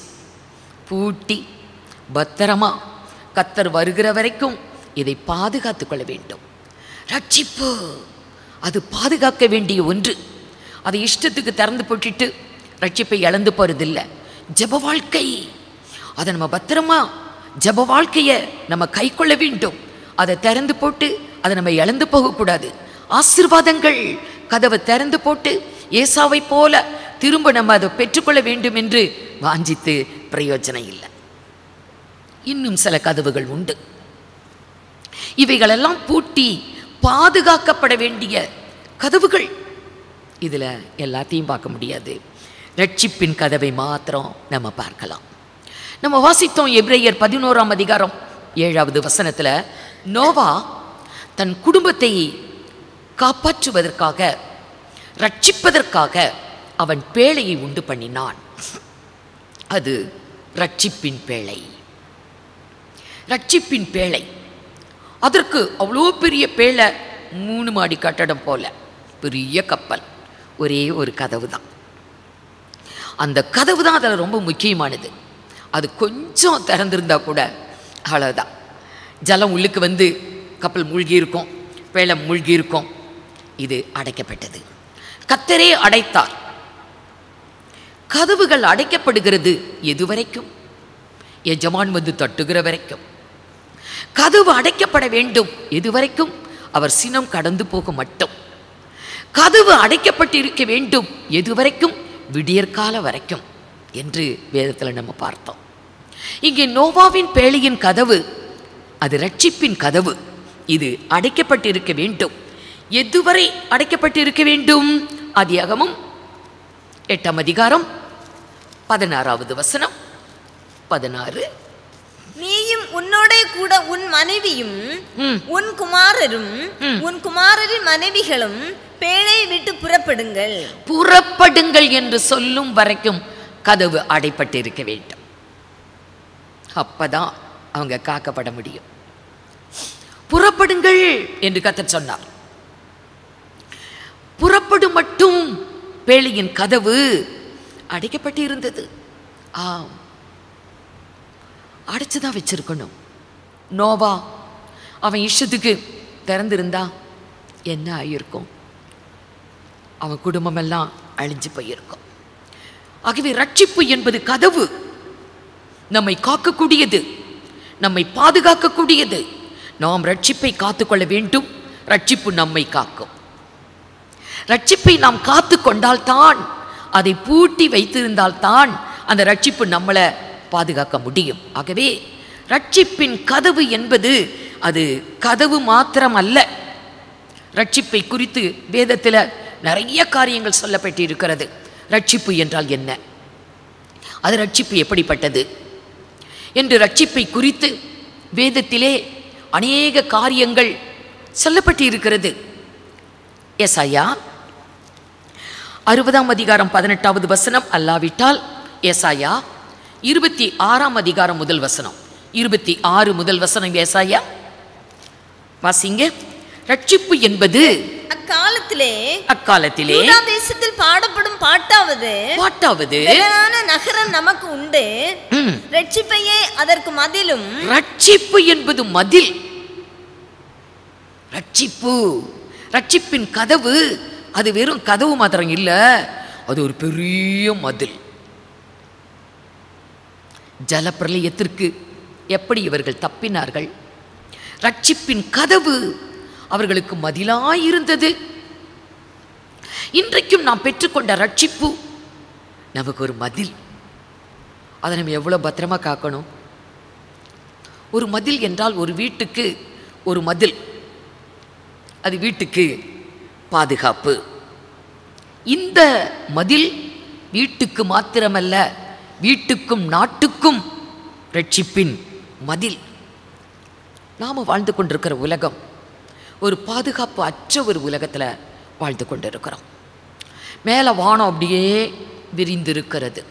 பூட்டி பத்திரமா கர்த்தர் வருகிற வரைக்கும் இதை பாதுகாத்துக் கொள்ள வேண்டும். ரட்சிப்பு அது பாதுகாக்க வேண்டிய ஒன்று. அதை இஷ்டத்துக்கு திறந்து போட்டுட்டு ரட்சிப்பை இழந்து போறதில்லை. ஜெப வாழ்க்கை அதை நம்ம பத்திரமா, ஜெப வாழ்க்கையை நம்ம கை கொள்ள வேண்டும். அதை திறந்து போட்டு அதை நம்ம இழந்து போகக்கூடாது. ஆசீர்வாதங்கள் கதவை திறந்து போட்டு ஏசாவை போல திரும்ப நம்ம அதை பெற்றுக்கொள்ள வேண்டும் என்று வாஞ்சித்து பிரயோஜனம் இல்லை. இன்னும் சில கதவுகள் உண்டு. இவைகளெல்லாம் பூட்டி பாதுகாக்கப்பட வேண்டிய கதவுகள். இதில் எல்லாத்தையும் பார்க்க முடியாது. ரட்சிப்பின் கதவை மாத்திரம் நம்ம பார்க்கலாம். நம்ம வாசித்தோம் எபிரேயர் 11ஆம் அதிகாரம் 7வது வசனத்தில், நோவா தன் குடும்பத்தை காப்பாற்றுவதற்காக, ரட்சிப்பதற்காக அவன் பேழையை உண்டு பண்ணினான். அது ரட்சிப்பின் பேழை. ரட்சிப்பின் பேழை. அதற்கு அவ்வளோ பெரிய பேழை, 3 மாடி கட்டடம் போல பெரிய கப்பல். ஒரே ஒரு கதவு தான். அந்த கதவு தான் அதில் ரொம்ப முக்கியமானது. அது கொஞ்சம் திறந்திருந்தா கூட அவ்வளோதான், ஜலம் உள்ளுக்கு வந்து கப்பல் மூழ்கி இருக்கும், பேழை மூழ்கி இருக்கும். இது அடைக்கப்பட்டது. கர்த்தரே அடைத்தார். கதவுகள் அடைக்கப்படுகிறது எதுவரைக்கும்? எஜமான் வந்து தட்டுகிற வரைக்கும். கதவு அடைக்கப்பட வேண்டும் எதுவரைக்கும்? அவர் சினம் கடந்து போக மட்டும். கதவு அடைக்கப்பட்டு இருக்க வேண்டும் எதுவரைக்கும்? விடியற்கால வரைக்கும் என்று வேதத்தில் நம்ம பார்த்தோம். இங்கே நோவாவின் பேழையின் கதவு அது ரட்சிப்பின் கதவு. இது அடைக்கப்பட்டு இருக்க வேண்டும். எதுவரை அடைக்கப்பட்டு இருக்க வேண்டும்? ஆதியாகமம் 8ஆம் அதிகாரம் 16வது வசனம். 16. நீயும் உன்னோட கூட உன் மனைவியும் உன் குமாரரும் உன் குமாரரின் மனைவிகளும் பேழையை விட்டு புறப்படுங்கள். புறப்படுங்கள் என்று சொல்லும் வரைக்கும் கதவு அடைப்பட்டு இருக்க வேண்டும். அப்பதான் அவங்க காக்கப்பட முடியும். புறப்படுங்கள் என்று கர்த்தர் சொன்னார். புறப்படும் மட்டும் பேழையின் கதவு அடைக்கப்பட்டு இருந்தது. அடைச்சுதான் வச்சிருக்கணும். நோவா அவன் இஷ்டத்துக்கு திறந்திருந்தா என்ன ஆகியிருக்கும்? அவன் குடும்பமெல்லாம் அழிஞ்சு போயிருக்கும். ஆகவே ரட்சிப்பு என்பது கதவு, நம்மை காக்கக்கூடியது, நம்மை பாதுகாக்கக்கூடியது. நாம் ரட்சிப்பை காத்துக்கொள்ள வேண்டும், ரட்சிப்பு நம்மை காக்கும். ரட்சிப்பை நாம் காத்து கொண்டால்தான், அதை பூட்டி வைத்திருந்தால்தான் அந்த ரட்சிப்பு நம்மளை பாதுகாக்க முடியும். ஆகவே ரட்சிப்பின் கதவு என்பது அது கதவு மாத்திரம் அல்ல. ரட்சிப்பை குறித்து வேதத்தில் நிறைய காரியங்கள் சொல்லப்பட்டிருக்கிறது. ரட்சிப்பு என்றால் என்ன, அது ரட்சிப்பு எப்படிப்பட்டது என்று ரட்சிப்பை குறித்து வேதத்திலே அநேக காரியங்கள் சொல்லப்பட்டிருக்கிறது. ஏசாயா 60ஆம் அதிகாரம் 18வது வசனம் அல்லாவிட்டால் ஏசாயா 26ஆம் அதிகாரம் முதல் வசனம், 26 முதல் வசனம் ஏசாயா வாசிங்க. ரட்சிப்பு என்பது அக்காலத்திலே யூதா தேசத்தில் பாடப்படும் பாட்டாவது நகரம் நமக்கு உண்டு, ரட்சிப்பையே அதற்கு மதிலும். ரட்சிப்பு என்பது மதில். ரட்சிப்பின் கதவு அது வெறும் கதவு மாத்திரம் இல்ல, அது ஒரு பெரிய மதில். ஜலப்பிரளயத்திற்கு எப்படி இவர்கள் தப்பினார்கள்? ரட்சிப்பின் கதவு அவர்களுக்கு மதிலாயிருந்தது. இன்றைக்கும் நாம் பெற்றுக்கொண்ட ரட்சிப்பு நமக்கு ஒரு மதில். அதை நம்ம எவ்வளவு பத்திரமா காக்கணும். ஒரு மதில் என்றால் ஒரு வீட்டுக்கு ஒரு மதில், அது வீட்டுக்கு பாதுகாப்பு. இந்த மதில் வீட்டுக்கு மாத்திரமல்ல, வீட்டுக்கும் நாட்டுக்கும் ரட்சிப்பின் மதில். நாம் வாழ்ந்து கொண்டிருக்கிற உலகம் ஒரு பாதுகாப்பு அற்ற ஒரு உலகத்தில் வாழ்ந்து கொண்டிருக்கிறோம். மேலே வானம் அப்படியே விரிந்திருக்கிறது,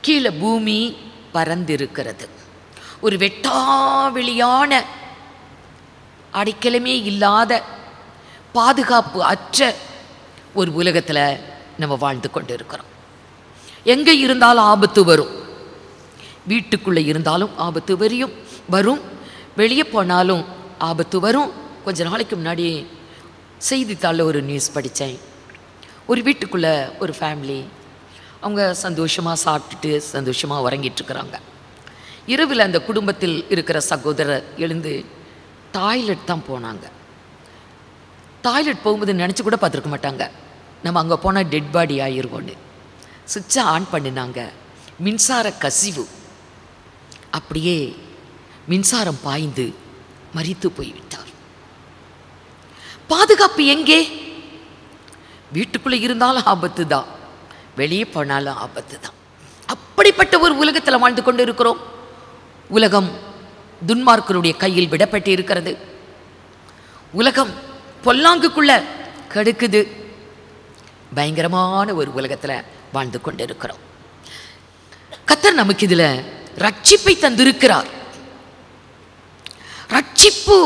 கீழே பூமி பறந்திருக்கிறது. ஒரு வெட்டாவெளியான அடைக்கலமே இல்லாத பாதுகாப்பு அற்ற ஒரு உலகத்தில் நம்ம வாழ்ந்து கொண்டு இருக்கிறோம். எங்கே இருந்தாலும் ஆபத்து வரும். வீட்டுக்குள்ளே இருந்தாலும் ஆபத்து வரும், வெளியே போனாலும் ஆபத்து வரும். கொஞ்ச நாளைக்கு முன்னாடி செய்தித்தாளில் ஒரு நியூஸ் படித்தேன். ஒரு வீட்டுக்குள்ளே ஒரு ஃபேமிலி, அவங்க சந்தோஷமாக சாப்பிட்டுட்டு சந்தோஷமாக உறங்கிட்டுருக்குறாங்க. இரவில் அந்த குடும்பத்தில் இருக்கிற சகோதரர் எழுந்து டாய்லெட் தான் போனாங்க. டாய்லெட் போகும்போது நினச்சி கூட பார்த்துருக்க மாட்டாங்க நம்ம அங்கே போனால் டெட் பாடி ஆகிருவோன்னு. சுவிட்சை ஆன் பண்ணினாங்க, மின்சார கசிவு, அப்படியே மின்சாரம் பாய்ந்து மரித்து போய்விட்டார். பாதுகாப்பு எங்கே? வீட்டுக்குள்ளே இருந்தாலும் ஆபத்து தான், வெளியே போனாலும் ஆபத்து தான். அப்படிப்பட்ட ஒரு உலகத்தில் வாழ்ந்து கொண்டு இருக்கிறோம். உலகம் துன்மார்க்கருடைய கையில் விடப்பட்டு இருக்கிறது. உலகம் பொல்லாங்குக்குள்ள கடுக்குது. பயங்கரமான ஒரு உலகத்தில் வாழ்ந்து கொண்டு இருக்கிறோம். கர்த்தர் நமக்கு இதில் ரட்சிப்பை தந்திருக்கிறார். ரட்சிப்பு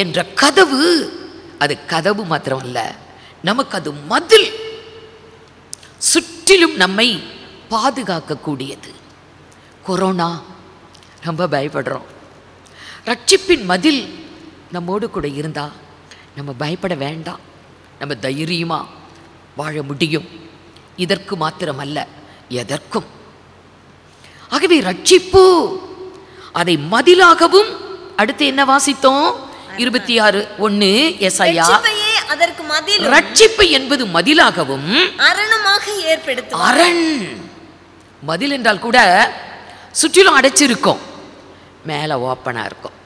என்ற கதவு, அது கதவு மாத்திரம் அல்ல, நமக்கு அது மதில். சுற்றிலும் நம்மை பாதுகாக்கக்கூடியது. கொரோனா ரொம்ப பயப்படுறோம். ரட்சிப்பின் மதில் நம்மோடு கூட இருந்தா நம்ம பயப்பட வேண்டாம், நம்ம தைரியமா வாழ முடியும். இதற்கு மாத்திரமல்ல, எதற்கும். ஆகவே ரட்சிப்பு அதை மதிலாகவும், அடுத்து என்ன வாசித்தோம்? 26:1 ஏசாயா, அதற்கு மதில், ரட்சிப்பு என்பது மதிலாகவும் அரணுமாக ஏற்படுத்தும். அரண், மதில் என்றால் கூட சுற்றிலும் அடைச்சிருக்கும், மேலே ஓப்பனாக இருக்கும்.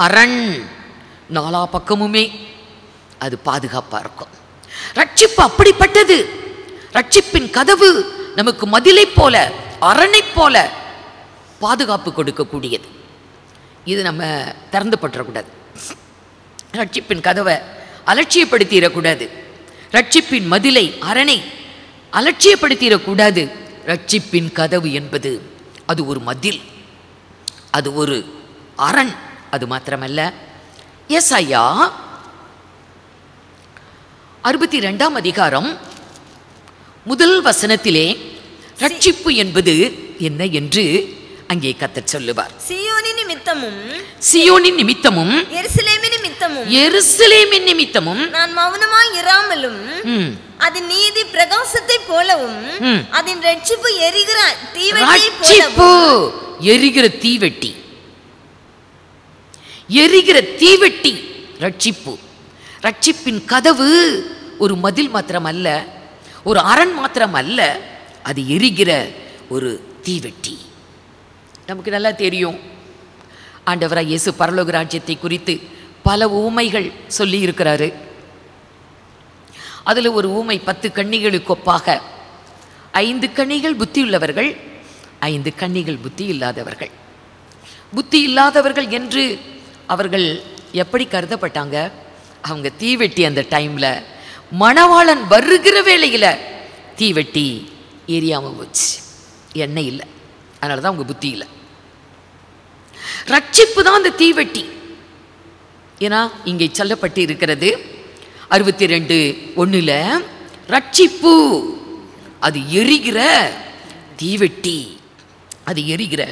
அரண் நாலா பக்கமுமே அது பாதுகாப்பாக இருக்கும். ரட்சிப்பு அப்படிப்பட்டது. ரட்சிப்பின் கதவு நமக்கு மதிலை போல, அரணை போல பாதுகாப்பு கொடுக்கக்கூடியது. இது நம்ம திறந்து பற்றக்கூடாது. ரட்சிப்பின் கதவை அலட்சியப்படுத்திடக்கூடாது. ரட்சிப்பின் மதிலை, அரணை அலட்சியப்படுத்திடக்கூடாது. ரட்சிப்பின் கதவு என்பது அது ஒரு மதில், அது ஒரு அரண். அது மாத்திரமல்ல, ஏசாயா 62ஆம் அதிகாரம் முதல் வசனத்திலே ரட்சிப்பு என்பது என்ன என்று அங்கே கர்த்தர் சொல்லுவார். சீயோனின் நிமித்தமும் எருசலேமின் நிமித்தமும் நான் மௌனமாய் இராமலும் அதன் நீதி பிரகாசத்தை போலவும் அதன் ரட்சிப்பு எரிகிற தீவெட்டி ரட்சிப்பு எரிகிற தீவெட்டி, எரிகிற தீவெட்டி ரட்சிப்பு. ரட்சிப்பின் கதவு ஒரு மதில் மாத்திரம் அல்ல, ஒரு அரண் மாத்திரம் அல்ல, அது எரிகிற ஒரு தீவெட்டி. நமக்கு நல்லா தெரியும், ஆண்டவராய் இயேசு பரலோக ராஜ்யத்தை குறித்து பல ஊமைகள் சொல்லி இருக்கிறாரு. அதில் ஒரு ஊமை 10 கன்னிகளுக்கு ஒப்பாக 5 கன்னிகள் புத்தி உள்ளவர்கள், 5 கன்னிகள் புத்தி இல்லாதவர்கள். புத்தி இல்லாதவர்கள் என்று அவர்கள் எப்படி கருதப்பட்டாங்க? அவங்க தீவெட்டி அந்த டைமில் மணவாளன் வருகிற வேளையில் தீவெட்டி எரியாமல் போச்சு, எண்ணெய் இல்லை, அதனால தான் அவங்க புத்தி இல்லை. ரட்சிப்பு தான் அந்த தீவெட்டி. ஏன்னா இங்கே சொல்லப்பட்டு இருக்கிறது 62:1 ரட்சிப்பு அது எரிகிற தீவெட்டி, அது எரிகிற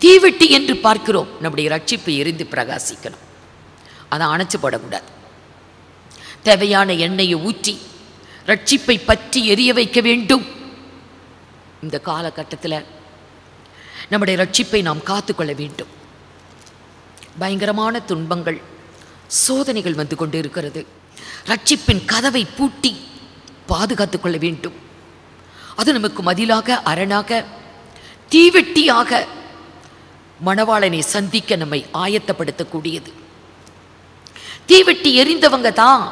தீவெட்டி என்று பார்க்கிறோம். நம்முடைய ரட்சிப்பு எரிந்து பிரகாசிக்கணும், அதை அணைச்சு போடக்கூடாது. தேவையான எண்ணெயை ஊற்றி ரட்சிப்பை பற்றி எரிய வைக்க வேண்டும். இந்த காலகட்டத்தில் நம்முடைய ரட்சிப்பை நாம் காத்துக்கொள்ள வேண்டும். பயங்கரமான துன்பங்கள், சோதனைகள் வந்து கொண்டு இருக்கிறது. ரட்சிப்பின் கதவை பூட்டி பாதுகாத்துக் கொள்ள வேண்டும். அது நமக்கு மதிலாக, அரணாக, தீவெட்டியாக மணவாளனை சந்திக்க நம்மை ஆயத்தப்படுத்தக்கூடியது. தீவெட்டி எரிந்தவங்க தான்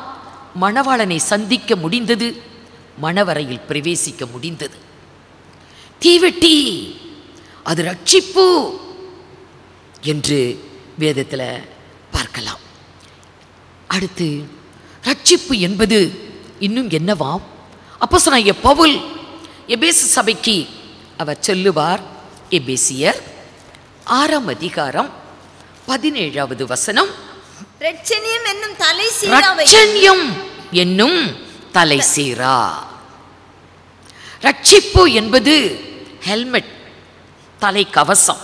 மணவாளனை சந்திக்க முடிந்தது, மணவரையில் பிரவேசிக்க முடிந்தது. தீவெட்டி அது ரட்சிப்பு என்று வேதத்தில் பார்க்கலாம். அடுத்து ரட்சிப்பு என்பது இன்னும் என்னவாம்? அப்போஸ்தலனாகிய பவுல் எபேசு சபைக்கு அவர் சொல்லுவார். எபேசியர் 6ஆம் அதிகாரம் 17வது வசனம். ரட்சணியம் என்னும் தலைசீராவை, ரட்சணியம் என்னும் தலைசீரா. ரட்சிப்பு என்பது ஹெல்மெட், தலை கவசம்.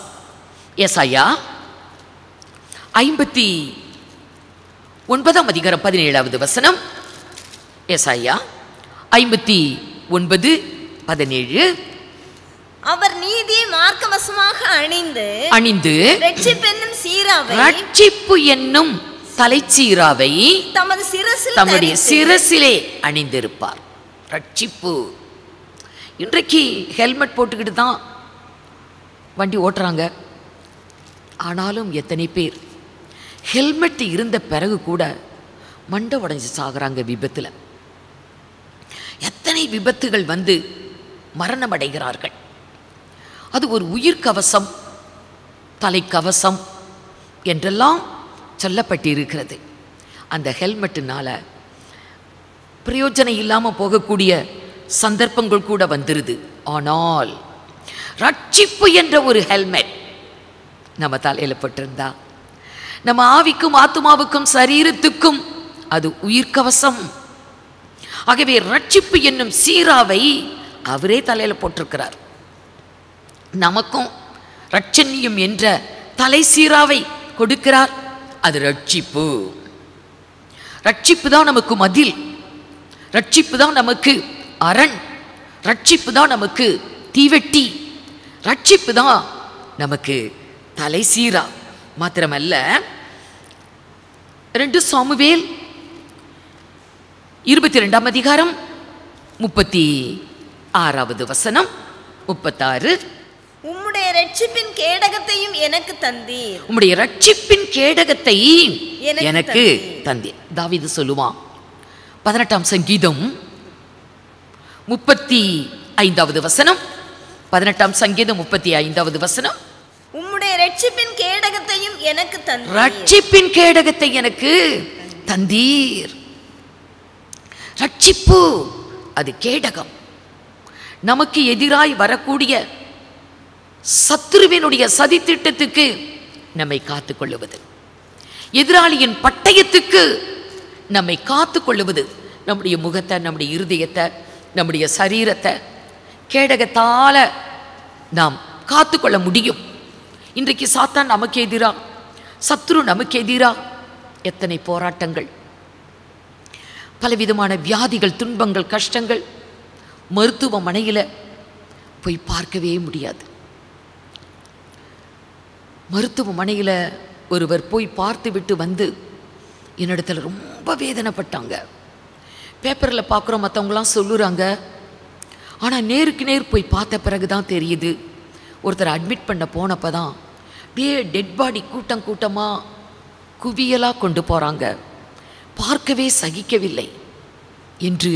ஏசாயா 59ஆம் அதிகாரம் 17வது வசனம். ஏசாயா 59:17. அவர் நீதியை மார்க்கவசமாக அணிந்து ரட்சிப்பு என்னும் சீராவை, ரட்சிப்பு என்னும் தலைச்சீராவை தம்முடைய சிரசிலே அணிந்திருப்பார். ரட்சிப்பு. இன்றைக்கு ஹெல்மெட் போட்டுக்கிட்டு தான் வண்டி ஓட்டுறாங்க. ஆனாலும் எத்தனை பேர் ஹெல்மெட் இருந்த பிறகு கூட மண்டை உடைஞ்சு சாகுறாங்க விபத்தில். எத்தனை விபத்துகள் வந்து மரணம் அடைகிறார்கள். அது ஒரு உயிர்கவசம், தலைக்கவசம் என்றெல்லாம் சொல்லப்பட்டிருக்கிறது. அந்த ஹெல்மெட்டுனால பிரயோஜனம் இல்லாமல் போகக்கூடிய சந்தர்ப்பங்கள் கூட வந்துருது. ஆனால் ரட்சிப்பு என்ற ஒரு ஹெல்மெட் நம்ம தலையில் பட்டிருந்தா நம்ம ஆவிக்கும் ஆத்துமாவுக்கும் சரீரத்துக்கும் அது உயிர்கவசம். ஆகவே ரட்சிப்பு என்னும் சீராவை அவரே தலையில் போட்டிருக்கிறார். நமக்கும் ரட்சணியம் என்ற தலை சீராவை கொடுக்கிறார். அது ரட்சிப்பு. ரட்சிப்பு தான் நமக்கு மதில், ரட்சிப்பு தான் நமக்கு அரண், ரட்சிப்பு தான் நமக்கு தீவெட்டி, ரட்சிப்பு தான் நமக்கு தலை சீரா. மாத்திரமல்ல, 2 சாமுவேல் 22ஆம் அதிகாரம் 36வது வசனம், 36. உம்முடைய ரட்சிப்பின் கேடகத்தையும் எனக்கு தந்தீர். உம்முடைய ரட்சிப்பின் கேடகத்தை எனக்கு தந்தீர். தாவீது சொல்லுவான். 18ஆம் சங்கீதம் 35வது வசனம். 18ஆம் சங்கீதம் 35வது வசனம். உம்முடைய ரட்சிப்பின் கேடகத்தையும் எனக்கு தந்தீர். ரட்சிப்பின் கேடகத்தை எனக்கு தந்தீர். ரட்சிப்பு அது கேடகம். நமக்கு எதிராய் வரக்கூடிய சத்துருவினுடைய சதித்திட்டத்துக்கு நம்மை காத்துக்கொள்ளுவது, எதிராளியின் பட்டயத்துக்கு நம்மை காத்துக்கொள்ளுவது, நம்முடைய முகத்தை, நம்முடைய இருதயத்தை, நம்முடைய சரீரத்தை கேடகத்தால நாம் காத்துக்கொள்ள முடியும். இன்றைக்கு சாத்தான் நமக்கு எதிரா, சத்துரு நமக்கு எதிரா எத்தனை போராட்டங்கள். பலவிதமான வியாதிகள், துன்பங்கள், கஷ்டங்கள். மருத்துவமனையில் போய் பார்க்கவே முடியாது. மருத்துவமனையில் ஒருவர் போய் பார்த்து விட்டு வந்து என்னிடத்துல ரொம்ப வேதனைப்பட்டாங்க. பேப்பரில் பார்க்குறோம், மற்றவங்களாம் சொல்லுறாங்க. ஆனால் நேருக்கு நேர் போய் பார்த்த பிறகு தான் தெரியுது. ஒருத்தர் அட்மிட் பண்ண போனப்போ தான் அப்படியே டெட் பாடி கூட்டம் கூட்டமாக குவியலாக கொண்டு போகிறாங்க. பார்க்கவே சகிக்கவில்லை என்று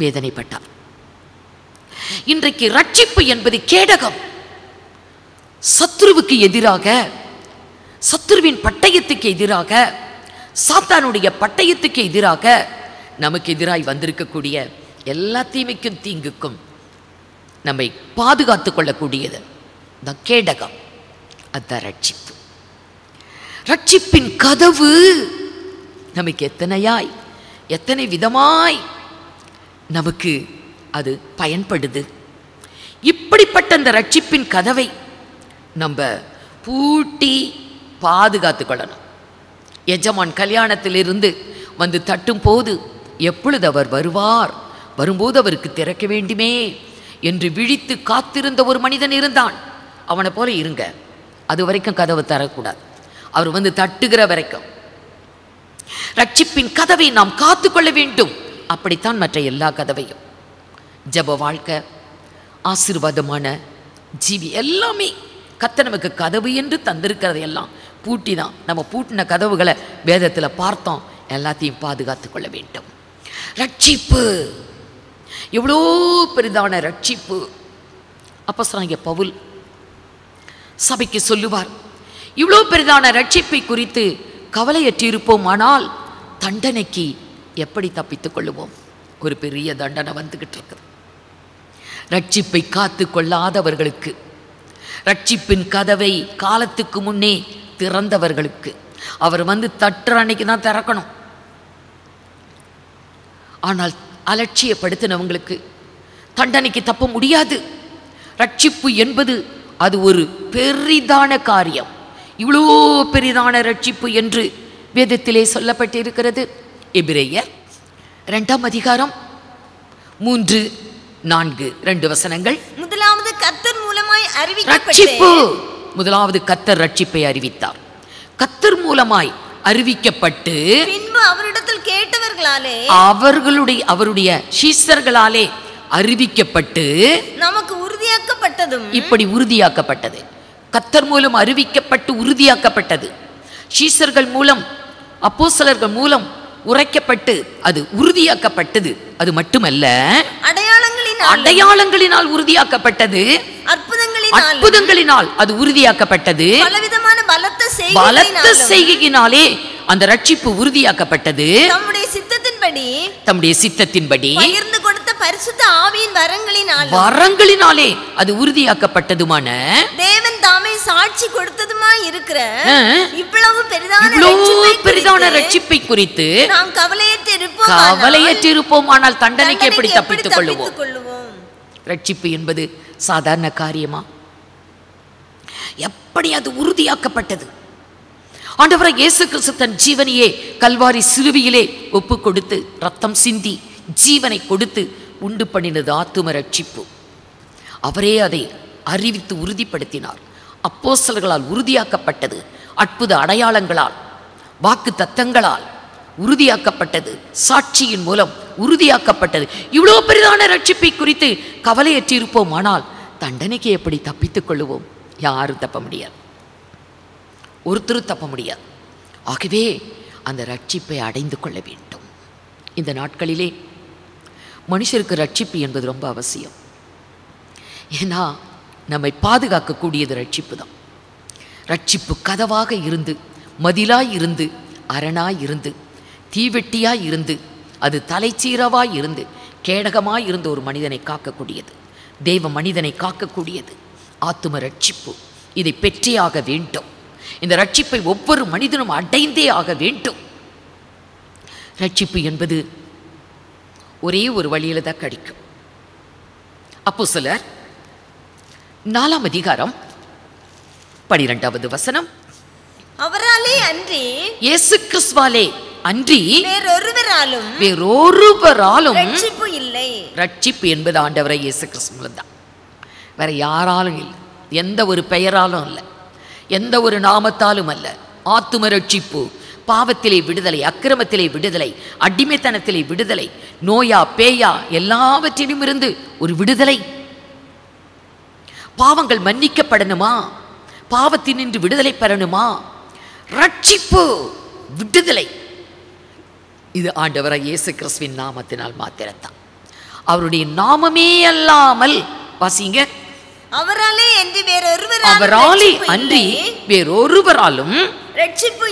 வேதனைப்பட்டார். இன்றைக்கு ரட்சிப்பு என்பது கேடகம். சத்துருவுக்கு எதிராக, சத்துருவின் பட்டயத்துக்கு எதிராக, சாத்தானுடைய பட்டயத்துக்கு எதிராக நமக்கு எதிராய் வந்திருக்கக்கூடிய எல்லா தீமைக்கும் தீங்குக்கும் நம்மை பாதுகாத்து கொள்ளக்கூடியது இந்த கேடகம். அதுதான் ரட்சிப்பு. ரட்சிப்பின் கதவு நமக்கு எத்தனையாய், எத்தனை விதமாய் நமக்கு அது பயன்படுது. இப்படிப்பட்ட அந்த ரட்சிப்பின் கதவை நம்ம பூட்டி பாதுகாத்து கொள்ளணும். எஜமான் கல்யாணத்திலிருந்து வந்து தட்டும் போது எப்பொழுது அவர் வருவார், வரும்போது அவருக்கு திறக்க வேண்டுமே என்று விழித்து காத்திருந்த ஒரு மனிதன் இருந்தான். அவனை போல இருங்க. அது வரைக்கும் கதவை தரக்கூடாது. அவர் வந்து தட்டுகிற வரைக்கும் ரட்சிப்பின் கதவை நாம் காத்துக்கொள்ள வேண்டும். அப்படித்தான் மற்ற எல்லா கதவையும், ஜப வாழ்க்கை, ஆசீர்வாதமான ஜீவி எல்லாமே கர்த்தர் நமக்கு கதவு என்று தந்திருக்கிறது எல்லாம் பூட்டி தான். நம்ம பூட்டின கதவுகளை வேதத்தில் பார்த்தோம். எல்லாத்தையும் பாதுகாத்து கொள்ள வேண்டும். ரட்சிப்பு எவ்வளோ பெரிதான ரட்சிப்பு. அப்போஸ்தலனாகிய பவுல் சபைக்கு சொல்லுவார், இவ்வளோ பெரிதான ரட்சிப்பை குறித்து கவலையற்றிருப்போம், ஆனால் தண்டனைக்கு எப்படி தப்பித்துக் கொள்ளுவோம்? ஒரு பெரிய தண்டனை வந்துகிட்டு இருக்குது. ரட்சிப்பை காத்து கொள்ளாதவர்களுக்கு, ரட்சிப்பின் கதவை காலத்துக்கு முன்னே திறந்தவர்களுக்கு, அவர் வந்து தட்டுற அன்னைக்கு தான் திறக்கணும். ஆனால் அலட்சியப்படுத்தினவங்களுக்கு தண்டனைக்கு தப்ப முடியாது. ரட்சிப்பு என்பது அது ஒரு பெரிதான காரியம். இவ்வளோ பெரிதான ரட்சிப்பு என்று வேதத்திலே சொல்லப்பட்டிருக்கிறது. எபிரேயர் 2ஆம் அதிகாரம் 3, 4, 2 வசனங்கள். முதலாவது கர்த்தர் மூலமாய் ரட்சிப்பு. முதலாவது கர்த்தர் ரட்சிப்பை அறிவித்தார். கர்த்தர் மூலமாய் அறிவிக்கப்பட்டு பின்பு அவரிடத்தில் கேட்டவர்களாலே, அவருடைய சீஷர்களாலே அறிவிக்கப்பட்டு நமக்கு உறுதியாக்கப்பட்டதும். இப்படி உறுதியாக்கப்பட்டது. கர்த்தர் மூலம் அறிவிக்கப்பட்டு உறுதியாக்கப்பட்டது. சீஷர்கள் மூலம், அப்போஸ்தலர்கள் மூலம் உரைக்கப்பட்டு அது உறுதியாக்கப்பட்டது. அது மட்டுமல்ல, அடையாளங்களினால் உறுதியாக்கப்பட்டது. அற்புதங்களினால் அது உறுதியாக்கப்பட்டது. பலவிதமான பலத்த செய்கையினாலே அந்த ரட்சிப்பு உறுதியாக்கப்பட்டது. தம்முடைய சித்தத்தின்படி பகிர்ந்து கொடுத்த பரிசுத்த ஆவியின் வரங்களினாலே அது உறுதியாக்கப்பட்டதுமான, தேவன் தாமே சாட்சி கொடுத்ததுமாய் இருக்கிற இவ்வளவு பெரிதான ரட்சிப்பை குறித்து நாம் கவலையற்றிருப்போம், ஆனால் தண்டனைக்கு எப்படி தப்பித்துக் கொள்ளுவோம்? ரட்சிப்பு என்பது சாதாரண காரியமா? எப்படி அது உறுதியாக்கப்பட்டது? ஆண்டவராகிய இயேசு கிறிஸ்து தன் ஜீவனையே கல்வாரி சிலுவையிலே ஒப்பு கொடுத்து ரத்தம் சிந்தி ஜீவனை கொடுத்து உண்டு பண்ணினது ஆத்தும ரட்சிப்பு. அவரே அதை அறிவித்து உறுதிப்படுத்தினார். அப்போஸ்தலர்களால் உறுதியாக்கப்பட்டது. அற்புத அடையாளங்களால், வாக்கு தத்தங்களால் உறுதியாக்கப்பட்டது. சாட்சியின் மூலம் உறுதியாக்கப்பட்டது. இவ்வளோ பெரிதான ரட்சிப்பை குறித்து கவலையற்றிருப்போம், ஆனால் தண்டனைக்கு எப்படி தப்பித்துக் கொள்ளுவோம்? யாரும் தப்ப முடியாது, ஒருத்தரும் தப்ப முடியாது. ஆகவே அந்த ரட்சிப்பை அடைந்து கொள்ள வேண்டும். இந்த நாட்களிலே மனுஷருக்கு ரட்சிப்பு என்பது ரொம்ப அவசியம். ஏன்னா நம்மை பாதுகாக்கக்கூடியது ரட்சிப்பு தான். ரட்சிப்பு கதவாக இருந்து, மதிலாய் இருந்து, அரணாய் இருந்து, தீவெட்டியாய் இருந்து, அது தலைச்சீரவாய் இருந்து, கேடகமாய் இருந்து ஒரு மனிதனை காக்கக்கூடியது. தேவ மனிதனை காக்கக்கூடியது ஆத்தும ரட்சிப்பு. இதை பெற்றே ஆக வேண்டும். இந்த ரட்சிப்பை ஒவ்வொரு மனிதனும் அடைந்தே ஆக வேண்டும். ரட்சிப்பு என்பது ஒரே ஒரு வழியில தான் கிடைக்கும். அப்போஸ்தலர் 4ஆம் அதிகாரம் 12வது வசனம். அவராலே அன்றி, இயேசு கிறிஸ்துவாலே அன்றி வேறொருவராலும் ரட்சிப்பு இல்லை. ரட்சிப்பு என்பது ஆண்டவரை இயேசு கிறிஸ்து மூலம்தான், வேற யாராலும் இல்லை, எந்த ஒரு பெயராலும் இல்லை, எந்த ஒரு நாமத்தாலும் அல்ல. ஆத்தும ரட்சிப்பு, பாவத்திலே விடுதலை, அக்கிரமத்திலே விடுதலை, அடிமைத்தனத்திலே விடுதலை, நோயா பேயா எல்லாவற்றிலும் இருந்து ஒரு விடுதலை. பாவங்கள் மன்னிக்கப்படணுமா, பாவத்தினின்று விடுதலை பெறணுமா, ரட்சிப்பு, விடுதலை, இது ஆண்டவராகிய இயேசு கிறிஸ்துவின் நாமத்தினால் மாத்திரம்தான். அவருடைய நாமமே அல்லாமல், வாசிங்க, அவராலே அன்றி வேறொருவராலும் ரட்சிப்பு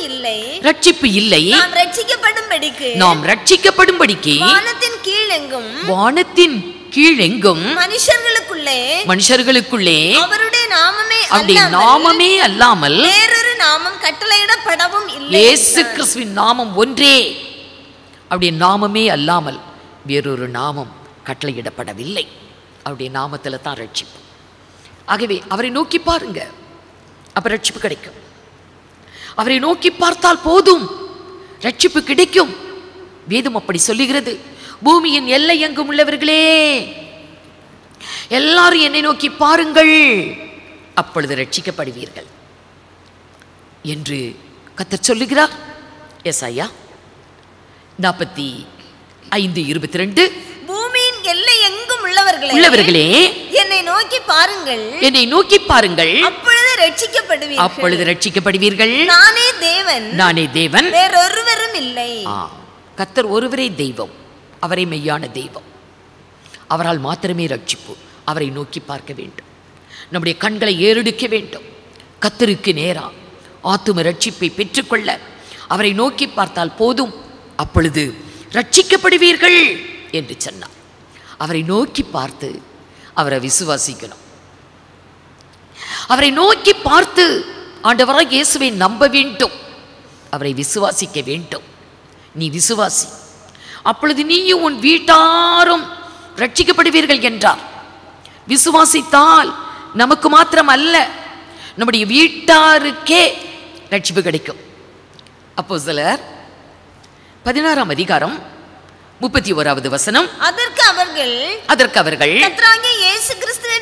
இல்லை. நாம் ரட்சிக்கப்படும்படிக்கு வானத்தின் கீழெங்கும் மனுஷர்களுக்குள்ளே அவருடைய நாமமே அல்லாமல் வேறொரு நாமம் கட்டளையிடப்படவும் இல்லை. இயேசு கிறிஸ்துவின் நாமம் ஒன்றே, அவருடைய நாமமே அல்லாமல் வேறொரு நாமம் கட்டளையிடப்படவில்லை. அவருடைய நாமத்தில் தான் ரட்சிப்பு. ஆகவே அவரை நோக்கி பாருங்க, அப்ப ரட்சிப்பு கிடைக்கும். அவரை நோக்கி பார்த்தால் போதும், ரட்சிப்பு கிடைக்கும். வேதம் அப்படி சொல்லுகிறது. பூமியின் எல்லை எங்கும் உள்ளவர்களே, எல்லாரும் என்னை நோக்கி பாருங்கள், அப்பொழுது ரட்சிக்கப்படுவீர்கள் என்று கர்த்தர் சொல்லுகிறார். ஏசாயா 45:22, பூமியின் எல்லை எங்கும் உள்ளவர்களே என்னை நோக்கி பாருங்கள், அப்பொழுது ரட்சிக்கப்படுவீர்கள். நானே தேவன், வேறொருவரும் இல்லை. கர்த்தர் ஒருவரே தெய்வம், அவரே மெய்யான தெய்வம், அவரால் மாத்திரமே ரட்சிப்பு. அவரை நோக்கி பார்க்க வேண்டும், நம்முடைய கண்களை ஏறெடுக்க வேண்டும். கர்த்தருக்கு நேரா ஆத்தும ரட்சிப்பை பெற்றுக்கொள்ள அவரை நோக்கி பார்த்தால் போதும், அப்பொழுது ரட்சிக்கப்படுவீர்கள் என்று சொன்னார். அவரை நோக்கி பார்த்து அவரை விசுவாசிக்கணும். அவரை நோக்கி பார்த்து ஆண்டவராகிய இயேசுவை நம்ப வேண்டும், அவரை விசுவாசிக்க வேண்டும். நீ விசுவாசி, அப்பொழுது நீயும் உன் வீட்டாரும் ரட்சிக்கப்படுவீர்கள் என்றார். விசுவாசித்தால் நமக்கு மாத்திரம் அல்ல, நம்முடைய வீட்டாருக்கே ரட்சிப்பு கிடைக்கும். அப்போஸ்தலர் 16:31 அதற்கு அவர்கள் கர்த்தராகிய இயேசு கிறிஸ்துவை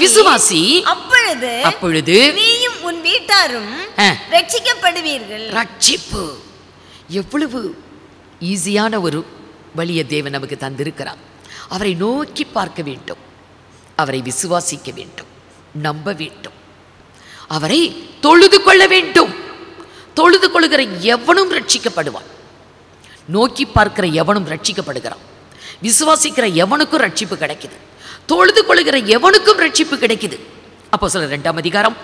விசுவாசி, அப்பொழுது நீயும் உன் வீட்டாரும் ரட்சிக்கப்படுவீர்கள். ரட்சிப்பு எவ்வளவு ஈஸியான ஒரு வழியை தேவன் நமக்கு தந்திருக்கிறார். அவரை நோக்கி பார்க்க வேண்டும், அவரை விசுவாசிக்க வேண்டும், நம்ப வேண்டும், அவரை தொழுது கொள்ள வேண்டும். தொழுது கொள்ளுகிற எவனும் ரட்சிக்கப்படுவான். நோக்கி பார்க்கிற எவனும் ரட்சிக்கப்படுகிறான். விசுவாசிக்கிற எவனுக்கும் ரட்சிப்பு கிடைக்குது. தொழுது கொள்ளுகிற எவனுக்கும் ரட்சிப்பு கிடைக்குது. அப்போஸ்தலர் 2:21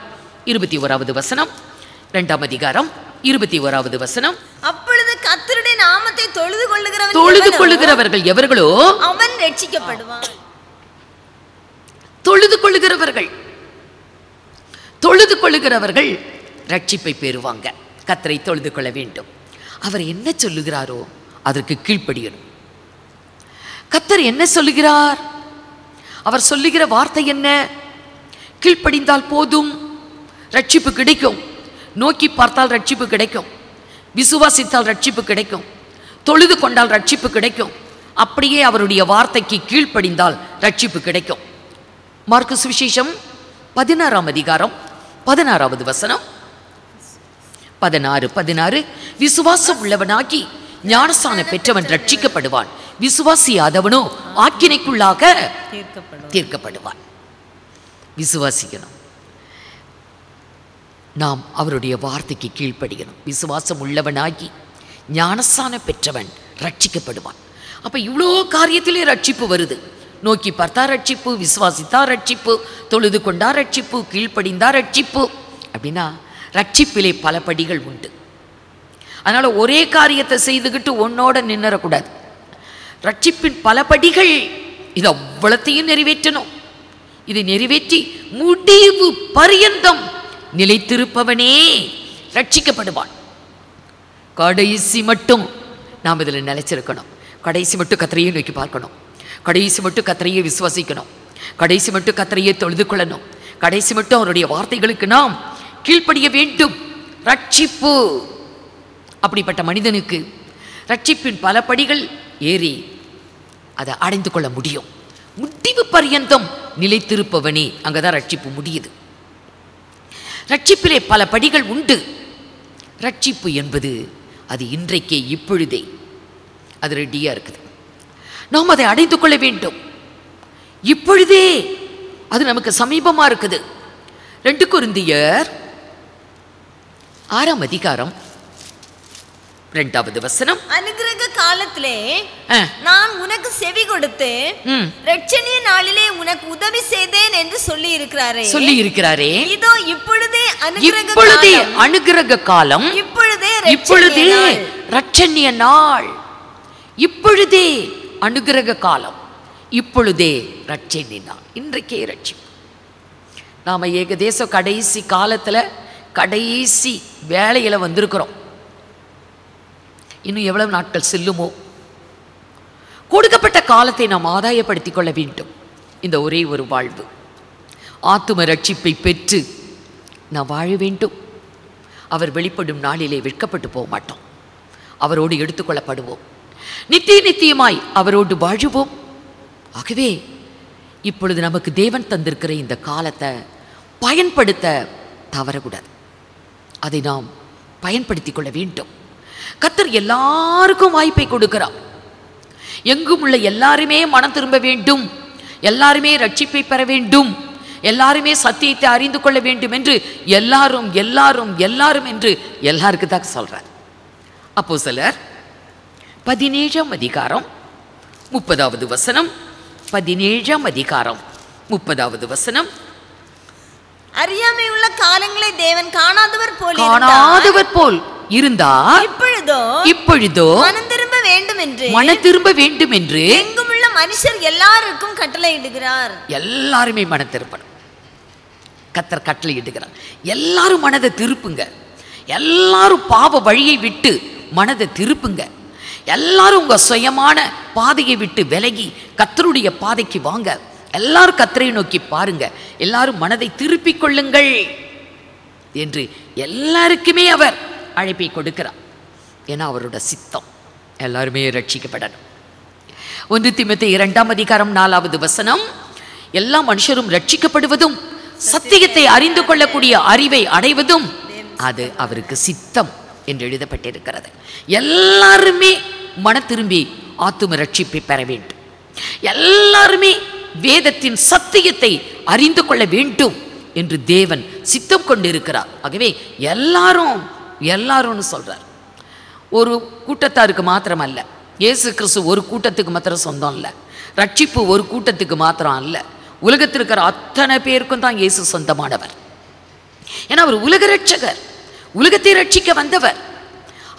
2:21 அப்பொழுது கர்த்தருடைய நாமத்தை தொழுது கொள்ளுகிறவர்கள் எவர்களோ அவன் ரட்சிக்கப்படுவான். தொழுது கொள்ளுகிறவர்கள் ரட்சிப்பை பெறுவாங்க. கர்த்தரை தொழுது கொள்ள வேண்டும். அவர் என்ன சொல்லுகிறாரோ அதற்கு கீழ்ப்படியணும். கர்த்தர் என்ன சொல்லுகிறார், அவர் சொல்லுகிற வார்த்தை என்ன, கீழ்ப்படிந்தால் போதும், ரட்சிப்பு கிடைக்கும். நோக்கி பார்த்தால் ரட்சிப்பு கிடைக்கும், விசுவாசித்தால் ரட்சிப்பு கிடைக்கும், தொழுது கொண்டால் ரட்சிப்பு கிடைக்கும். அப்படியே அவருடைய வார்த்தைக்கு கீழ்ப்படிந்தால் ரட்சிப்பு கிடைக்கும். மார்க்கு சுவிசேஷம் 16:16 16 விசுவாசம் உள்ளவனாகி ஞானஸ்நானம் பெற்றவன் ரட்சிக்கப்படுவான், விசுவாசியாதவனோ ஆக்கினைக்குள்ளாக தீர்க்கப்படுவான். விசுவாசிக்கணும், நாம் அவருடைய வார்த்தைக்கு கீழ்ப்படியணும். விசுவாசம் உள்ளவனாகி ஞானஸ்நானம் பெற்றவன் ரட்சிக்கப்படுவான். அப்ப இவ்வளோ காரியத்திலே ரட்சிப்பு வருது. நோக்கி பார்த்தா ரட்சிப்பு, விசுவாசித்தா ரட்சிப்பு, தொழுது கொண்டா ரட்சிப்பு, கீழ்ப்படிந்தா ரட்சிப்பு. அப்படின்னா ரட்சிப்பிலே பல படிகள் உண்டு. அதனால ஒரே காரியத்தை செய்துக்கிட்டு ஒன்னோட நின்னறக்கூடாது. ரட்சிப்பின் பல படிகள், இது அவ்வளத்தையும் நிறைவேற்றணும். இதை நிறைவேற்றி முடிவு பரியந்தம் நிலைத்திருப்பவனே ரட்சிக்கப்படுவான். கடைசி மட்டும் நாம் இதில் நிலைச்சிருக்கணும். கடைசி மட்டும் கர்த்தரையே நோக்கி பார்க்கணும், கடைசி மட்டும் கர்த்தரையே விசுவாசிக்கணும், கடைசி மட்டும் கர்த்தரையே தொழுது கொள்ளணும், கடைசி மட்டும் அவருடைய வார்த்தைகளுக்கு நாம் கீழ்ப்படிய வேண்டும். ரட்சிப்பு அப்படிப்பட்ட மனிதனுக்கு ரட்சிப்பின் பல படிகள் ஏறி அதை அடைந்து கொள்ள முடியும். முடிவு பரியந்தம் நிலைத்திருப்பவனே அங்கதான் ரட்சிப்பு முடியுது. ரட்சிப்பிலே பல படிகள் உண்டு. ரட்சிப்பு என்பது அது இன்றைக்கே இப்பொழுதே அது ரெடியா இருக்குது. நாம் அதை அடைந்து கொள்ள வேண்டும். இப்பொழுதே அது நமக்கு சமீபமா இருக்குது. 2 கொரிந்தியர் 6ஆம் அதிகாரம் 2வது வசனம். அனுக்கிரக காலத்திலே நான் உனக்கு செவி கொடுத்து இரட்சணிய நாளிலே உனக்கு உதவி செய்தேன் என்று சொல்லி இருக்கிறாரே. இதோ இப்பொழுதே அனுக்கிரக காலம், இப்பொழுதே இரட்சணிய நாள், இப்பொழுதே அனுக்கிரக காலம், இப்பொழுதே இரட்சணிய நாள். இன்றைக்கே ரட்சிப்பு. நாம ஏகதேச கடைசி காலத்துல கடைசி வேலையில வந்திருக்கிறோம். இன்னும் எவ்வளவு நாட்கள் செல்லுமோ? கொடுக்கப்பட்ட காலத்தை நாம் ஆதாயப்படுத்திக் கொள்ள வேண்டும். இந்த ஒரே ஒரு வாழ்வு, ஆத்தும ரட்சிப்பை பெற்று நாம் வாழ வேண்டும். அவர் வெளிப்படும் நாளிலே வெட்கப்பட்டு போக மாட்டோம். அவரோடு எடுத்துக்கொள்ளப்படுவோம். நித்தியமாய் அவரோடு வாழுவோம். ஆகவே இப்பொழுது நமக்கு தேவன் தந்திருக்கிற இந்த காலத்தை பயன்படுத்த தவறக்கூடாது. அதை நாம் பயன்படுத்திக் கொள்ள வேண்டும். கர்த்தர் எல்லாருக்கும் வாய்ப்பை கொடுக்கிறார். எங்கும் உள்ள எல்லாருமே மனம் திரும்ப வேண்டும், எல்லாருமே ரட்சிப்பை பெற வேண்டும், எல்லாருமே சத்தியத்தை அறிந்து கொள்ள வேண்டும் என்று எல்லாரும் எல்லாரும் எல்லாரும் என்று எல்லாருக்கு தான் சொல்றார். அப்போஸ்தலர் 17ஆம் அதிகாரம் 30வது வசனம். 17ஆம் அதிகாரம் 30வது வசனம். அறியாமை உள்ள காலங்களை தேவன் காணாதவர் போல் இருந்தார். இப்பொழுதோ மனம் திரும்ப வேண்டும் என்று எங்குமுள்ள மனுஷர் எல்லாருக்கும் கட்டளையிடுகிறார். எல்லாருமே மனம் திரும்பணும். கர்த்தர் கட்டளையிடுகிறார். எல்லாரும் மனதை திருப்புங்க. எல்லாரும் பாவ வழியை விட்டு மனதை திருப்புங்க. எல்லாரும் உங்க சுயமான பாதையை விட்டு விலகி கர்த்தருடைய பாதைக்கு வாங்க. எல்லாரும் கர்த்தரை நோக்கி பாருங்க. எல்லாரும் மனதை திருப்பிக் கொள்ளுங்கள் என்று எல்லாருக்குமே அவர் அழைப்பை கொடுக்கிறார். ஏன்னா அவரோட சித்தம் எல்லாருமே ரட்சிக்கப்படணும். 1 தீமோத்தேயு 2ஆம் அதிகாரம் 4வது வசனம். எல்லா மனுஷரும் ரட்சிக்கப்படுவதும் சத்தியத்தை அறிந்து கொள்ளக்கூடிய அறிவை அடைவதும் அது அவருக்கு சித்தம் என்று எழுதப்பட்டிருக்கிறது. எல்லாருமே மன திரும்பி ஆத்தும ரட்சிப்பை பெற வேண்டும். எல்லாருமே வேதத்தின் சத்தியத்தை அறிந்து கொள்ள வேண்டும் என்று தேவன் சித்தம் கொண்டிருக்கிறார். ஆகவே எல்லாரும் சொல்றார். ஒரு கூட்டத்தாருக்கு மாத்திரம் அல்ல. இயேசு கிறிஸ்து ஒரு கூட்டத்துக்கு மாத்திரம் சொந்தம் இல்லை. ரட்சிப்பு ஒரு கூட்டத்துக்கு மாத்திரம் அல்ல. உலகத்தில் இருக்கிற அத்தனை பேருக்கும் தான் இயேசு சொந்தமானவர். ஏன்னா அவர் உலக ரட்சகர், உலகத்தை ரட்சிக்க வந்தவர்.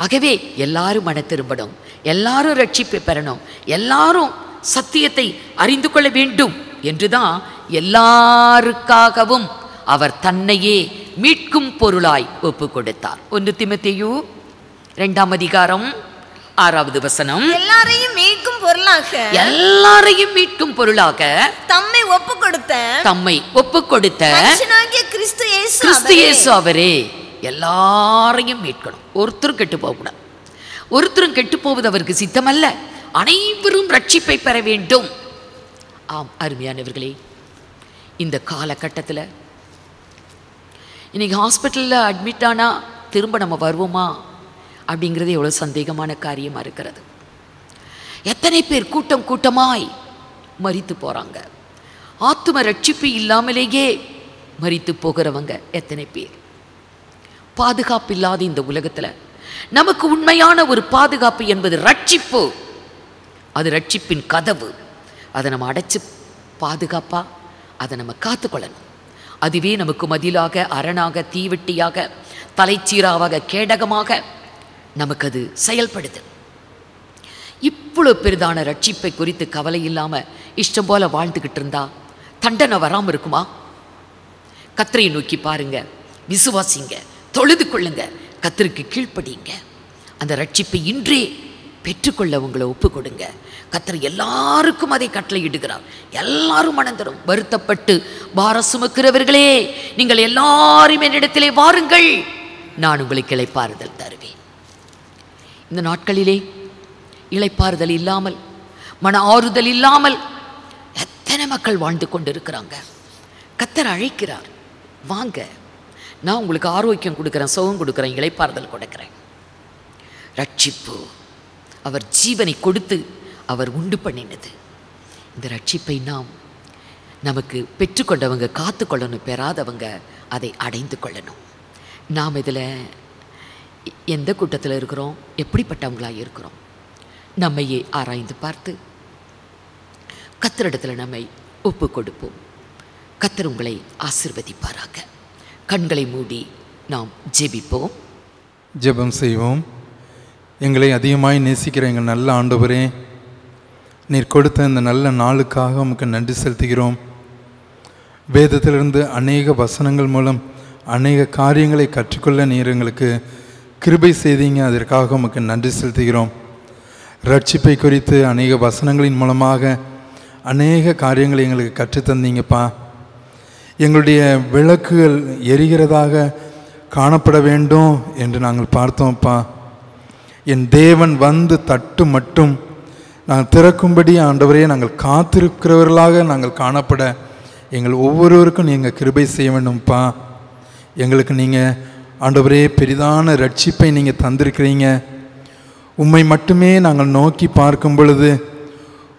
ஆகவே எல்லாரும் மன திரும்பணும், எல்லாரும் ரட்சிப்பை பெறணும், எல்லாரும் சத்தியத்தை அறிந்து கொள்ள வேண்டும் என்றுதான் எல்லாருக்காகவும் அவர் தன்னையே மீட்கும் பொருளாய் ஒப்பு கொடுத்தார். 1 தீமோத்தேயு 2ஆம் அதிகாரம் 6வது வசனம். எல்லாரையும் மீட்கும் பொருளாக தம்மை ஒப்பு கொடுத்த கிறிஸ்து இயேசு அவரே எல்லாரையும் மீட்கணும். ஒருத்தரும் கெட்டு போகக்கூடாது. ஒருத்தரும் கெட்டு போவது அவருக்கு சித்தமல்ல. அனைவரும் ரட்சிப்பை பெற வேண்டும். ஆம் அருமையானவர்களே, இந்த காலகட்டத்தில் இன்னைக்கு ஹாஸ்பிட்டலில் அட்மிட் ஆனால் திரும்ப நம்ம வருவோமா அப்படிங்கிறது எவ்வளோ சந்தேகமான காரியமாக இருக்கிறது. எத்தனை பேர் கூட்டமாய் மரித்து போகிறாங்க. ஆத்தும ரட்சிப்பு இல்லாமலேயே மரித்து போகிறவங்க எத்தனை பேர். பாதுகாப்பு இல்லாத இந்த உலகத்தில் நமக்கு உண்மையான ஒரு பாதுகாப்பு என்பது ரட்சிப்பு. அது ரட்சிப்பின் கதவு. அதை நம்ம அடைச்சு பாதுகாப்பா அதை நம்ம காத்துக்கொள்ளணும். அதுவே நமக்கு மதிலாக, அரணாக, தீவெட்டியாக, தலைச்சீராவாக, கேடகமாக நமக்கு அது செயல்படுது. இவ்வளோ பெரிதான ரட்சிப்பை குறித்து கவலை இல்லாமல் இஷ்டம் போல வாழ்ந்துக்கிட்டு இருந்தா தண்டனை வராமல் இருக்குமா? கர்த்தரை நோக்கி பாருங்க, விசுவாசிங்க, தொழுது கொள்ளுங்க, கர்த்தருக்கு கீழ்ப்படிங்க. அந்த ரட்சிப்பை இன்றே பெற்றுக்கொள்ள உங்களை ஒப்பு கொடுங்க. கர்த்தர் எல்லாருக்கும் அதை கட்டளையிடுகிறார். எல்லாரும் மனந்தரும் வருத்தப்பட்டு பாரம் சுமக்கிறவர்களே, நீங்கள் எல்லாரும் என்னிடத்திலே வாருங்கள், நான் உங்களுக்கு இளைப்பாறுதல் தருவேன். இந்த நாட்களிலே இளைப்பாறுதல் இல்லாமல், மன ஆறுதல் இல்லாமல் எத்தனை மக்கள் வாழ்ந்து கொண்டு இருக்கிறாங்க. கர்த்தர் அழைக்கிறார், வாங்க, நான் உங்களுக்கு ஆரோக்கியம் கொடுக்குறேன், சுகம் கொடுக்குறேன், இளைப்பாறுதல் கொடுக்குறேன். ரட்சிப்பு அவர் ஜீவனை கொடுத்து அவர் உண்டு பண்ணினது. இந்த ரட்சிப்பை நமக்கு பெற்றுக்கொண்டவங்க காத்து கொள்ளணும், பெறாதவங்க அதை அடைந்து கொள்ளணும். நாம் இதில் எந்த கூட்டத்தில் இருக்கிறோம், எப்படிப்பட்டவங்களாக இருக்கிறோம், நம்மையே ஆராய்ந்து பார்த்து கர்த்தரிடத்தில் நம்மை ஒப்பு கொடுப்போம். கர்த்தர் உங்களை ஆசீர்வதிப்பாராக. கண்களை மூடி நாம் ஜெபிப்போம். ஜெபம் செய்வோம். எங்களை அதிகமாய் நேசிக்கிற எங்கள் நல்ல ஆண்டவரே, நீர் கொடுத்த இந்த நல்ல நாளுக்காக உமக்கு நன்றி செலுத்துகிறோம். வேதத்திலிருந்து அநேக வசனங்கள் மூலம் அநேக காரியங்களை கற்றுக்கொள்ள நீர் எங்களுக்கு கிருபை செய்தீங்க. அதற்காக உமக்கு நன்றி செலுத்துகிறோம். ரட்சிப்பை குறித்து அநேக வசனங்களின் மூலமாக அநேக காரியங்களை எங்களுக்கு கற்றுத்தந்தீங்கப்பா. எங்களுடைய விளக்குகள் எரிகிறதாக காணப்பட வேண்டும் என்று நாங்கள் பார்த்தோம்ப்பா. என் தேவன் வந்து தட்டு மட்டும் நாங்கள் திறக்கும்படி ஆண்டவரே நாங்கள் காத்திருக்கிறவர்களாக நாங்கள் காணப்பட எங்கள் ஒவ்வொருவருக்கும் நீங்கள் கிருபை செய்ய வேண்டும்ப்பா. எங்களுக்கு நீங்கள் ஆண்டவரே பெரிதான ரட்சிப்பை நீங்கள் தந்திருக்கிறீங்க. உம்மை மட்டுமே நாங்கள் நோக்கி பார்க்கும் பொழுது,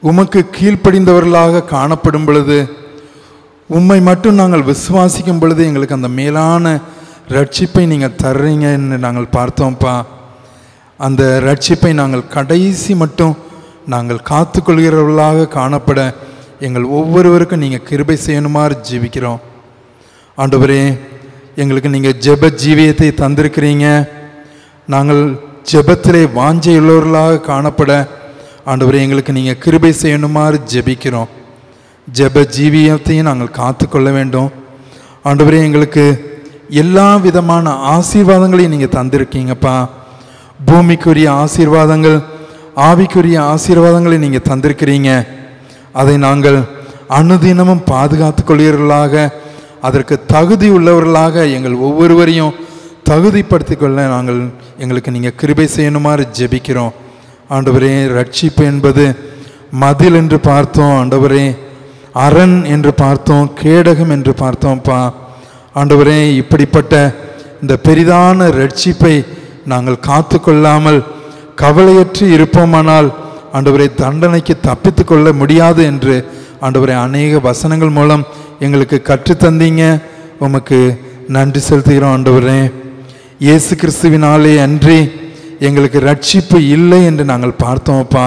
உமக்கு கீழ்ப்படிந்தவர்களாக காணப்படும் பொழுது, உம்மை மட்டும் நாங்கள் விசுவாசிக்கும் பொழுது எங்களுக்கு அந்த மேலான ரட்சிப்பை நீங்கள் தர்றீங்கன்னு நாங்கள் பார்த்தோம்ப்பா. அந்த ரட்சிப்பை நாங்கள் கடைசி மட்டும் நாங்கள் காத்துக்கொள்கிறவர்களாக காணப்பட எங்கள் ஒவ்வொருவருக்கும் நீங்கள் கிருபை செய்யணுமாறு ஜெபிக்கிறோம். ஆண்டவரே, எங்களுக்கு நீங்கள் ஜெப ஜீவியத்தை தந்திருக்கிறீங்க. நாங்கள் ஜெபத்திலே வாஞ்சையுள்ளவர்களாக காணப்பட ஆண்டவரே எங்களுக்கு நீங்கள் கிருபை செய்யணுமாறு ஜெபிக்கிறோம். ஜெப ஜீவியத்தையும் நாங்கள் காத்துக்கொள்ள வேண்டும். ஆண்டவரே, எங்களுக்கு எல்லா விதமான ஆசீர்வாதங்களையும் நீங்கள் தந்திருக்கீங்கப்பா. பூமிக்குரிய ஆசீர்வாதங்கள், ஆவிக்குரிய ஆசீர்வாதங்களை நீங்கள் தந்திருக்கிறீங்க. அதை நாங்கள் அனுதினமும் பாதுகாத்து கொள்கிறவர்களாக, அதற்கு தகுதி உள்ளவர்களாக எங்கள் ஒவ்வொருவரையும் தகுதிப்படுத்தி கொள்ள எங்களுக்கு நீங்கள் கிருபை செய்யணுமாறு ஜெபிக்கிறோம். ஆண்டவரே, ரட்சிப்பு என்பது மதில் என்று பார்த்தோம், ஆண்டவரே அரண் என்று பார்த்தோம், கேடகம் என்று பார்த்தோம்ப்பா. ஆண்டவரே, இப்படிப்பட்ட இந்த பெரிதான ரட்சிப்பை நாங்கள் காத்து கொள்ளாமல் கவலையற்று இருப்போமானால் ஆண்டவரே தண்டனைக்கு தப்பித்து கொள்ள முடியாது என்று ஆண்டவரே அநேக வசனங்கள் மூலம் எங்களுக்கு கற்றுத்தந்தீங்க. உமக்கு நன்றி செலுத்துகிறோம். ஆண்டவரே, இயேசு கிறிஸ்துவினாலே அன்றி எங்களுக்கு ரட்சிப்பு இல்லை என்று நாங்கள் பார்த்தோம்ப்பா.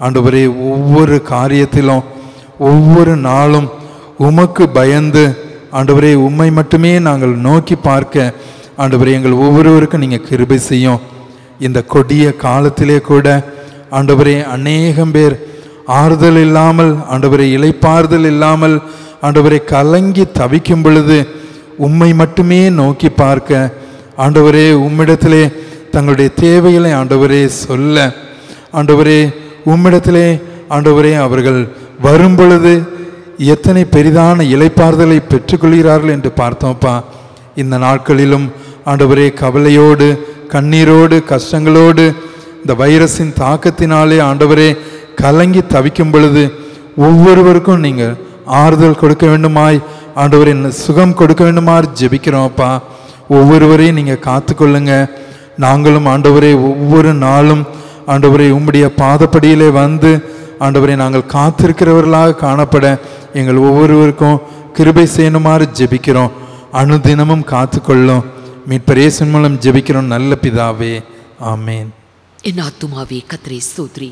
ஆண்டவரே, ஒவ்வொரு காரியத்திலும் ஒவ்வொரு நாளும் உமக்கு பயந்து ஆண்டவரே உம்மை மட்டுமே நாங்கள் நோக்கி பார்க்க ஆண்டவரே எங்கள் ஒவ்வொருவருக்கும் நீங்கள் கிருபை செய்யும். இந்த கொடிய காலத்திலே கூட ஆண்டவரே அநேகம் பேர் ஆறுதல் இல்லாமல், ஆண்டவரே இளைப்பாறுதல் இல்லாமல், ஆண்டவரை கலங்கி தவிக்கும் பொழுது உம்மை மட்டுமே நோக்கி பார்க்க ஆண்டவரே உம்மிடத்திலே தங்களுடைய தேவைகளை ஆண்டவரே சொல்ல ஆண்டவரே உம்மிடத்திலே ஆண்டவரே அவர்கள் வரும் பொழுது எத்தனை பெரிதான இளைப்பாறுதலை பெற்றுக்கொள்கிறார்கள் என்று பார்த்தோம்ப்பா. இந்த நாட்களிலும் ஆண்டவரே கவலையோடு, கண்ணீரோடு, கஷ்டங்களோடு, இந்த வைரஸின் தாக்கத்தினாலே ஆண்டவரே கலங்கி தவிக்கும் பொழுது ஒவ்வொருவருக்கும் நீங்கள் ஆறுதல் கொடுக்க வேண்டுமாய் ஆண்டவரே சுகம் கொடுக்க வேண்டுமாறு ஜெபிக்கிறோம்ப்பா. ஒவ்வொருவரையும் நீங்கள் காத்துக்கொள்ளுங்க. நாங்களும் ஆண்டவரே ஒவ்வொரு நாளும் ஆண்டவரே உம்முடைய பாதப்படியிலே வந்து ஆண்டவரே நாங்கள் காத்திருக்கிறவர்களாக காணப்பட எங்கள் ஒவ்வொருவருக்கும் கிருபை செய்யணுமாறு ஜெபிக்கிறோம். அனுதினமும் காத்துக்கொள்ளும். மீட்பர் இயேசுவின் மூலம் ஜெபிக்கிறோம் நல்ல பிதாவே, ஆமேன். என் ஆத்துமாவே கர்த்தரை ஸ்தோத்ரி,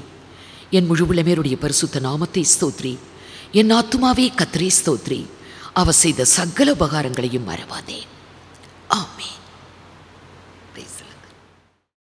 என் முழுவுலமேருடைய பரிசுத்த நாமத்தை ஸ்தோத்ரி. என் ஆத்துமாவே கர்த்தரை ஸ்தோத்ரி, அவர் செய்த சகல உபகாரங்களையும் மறவாதே. ஆமேன்.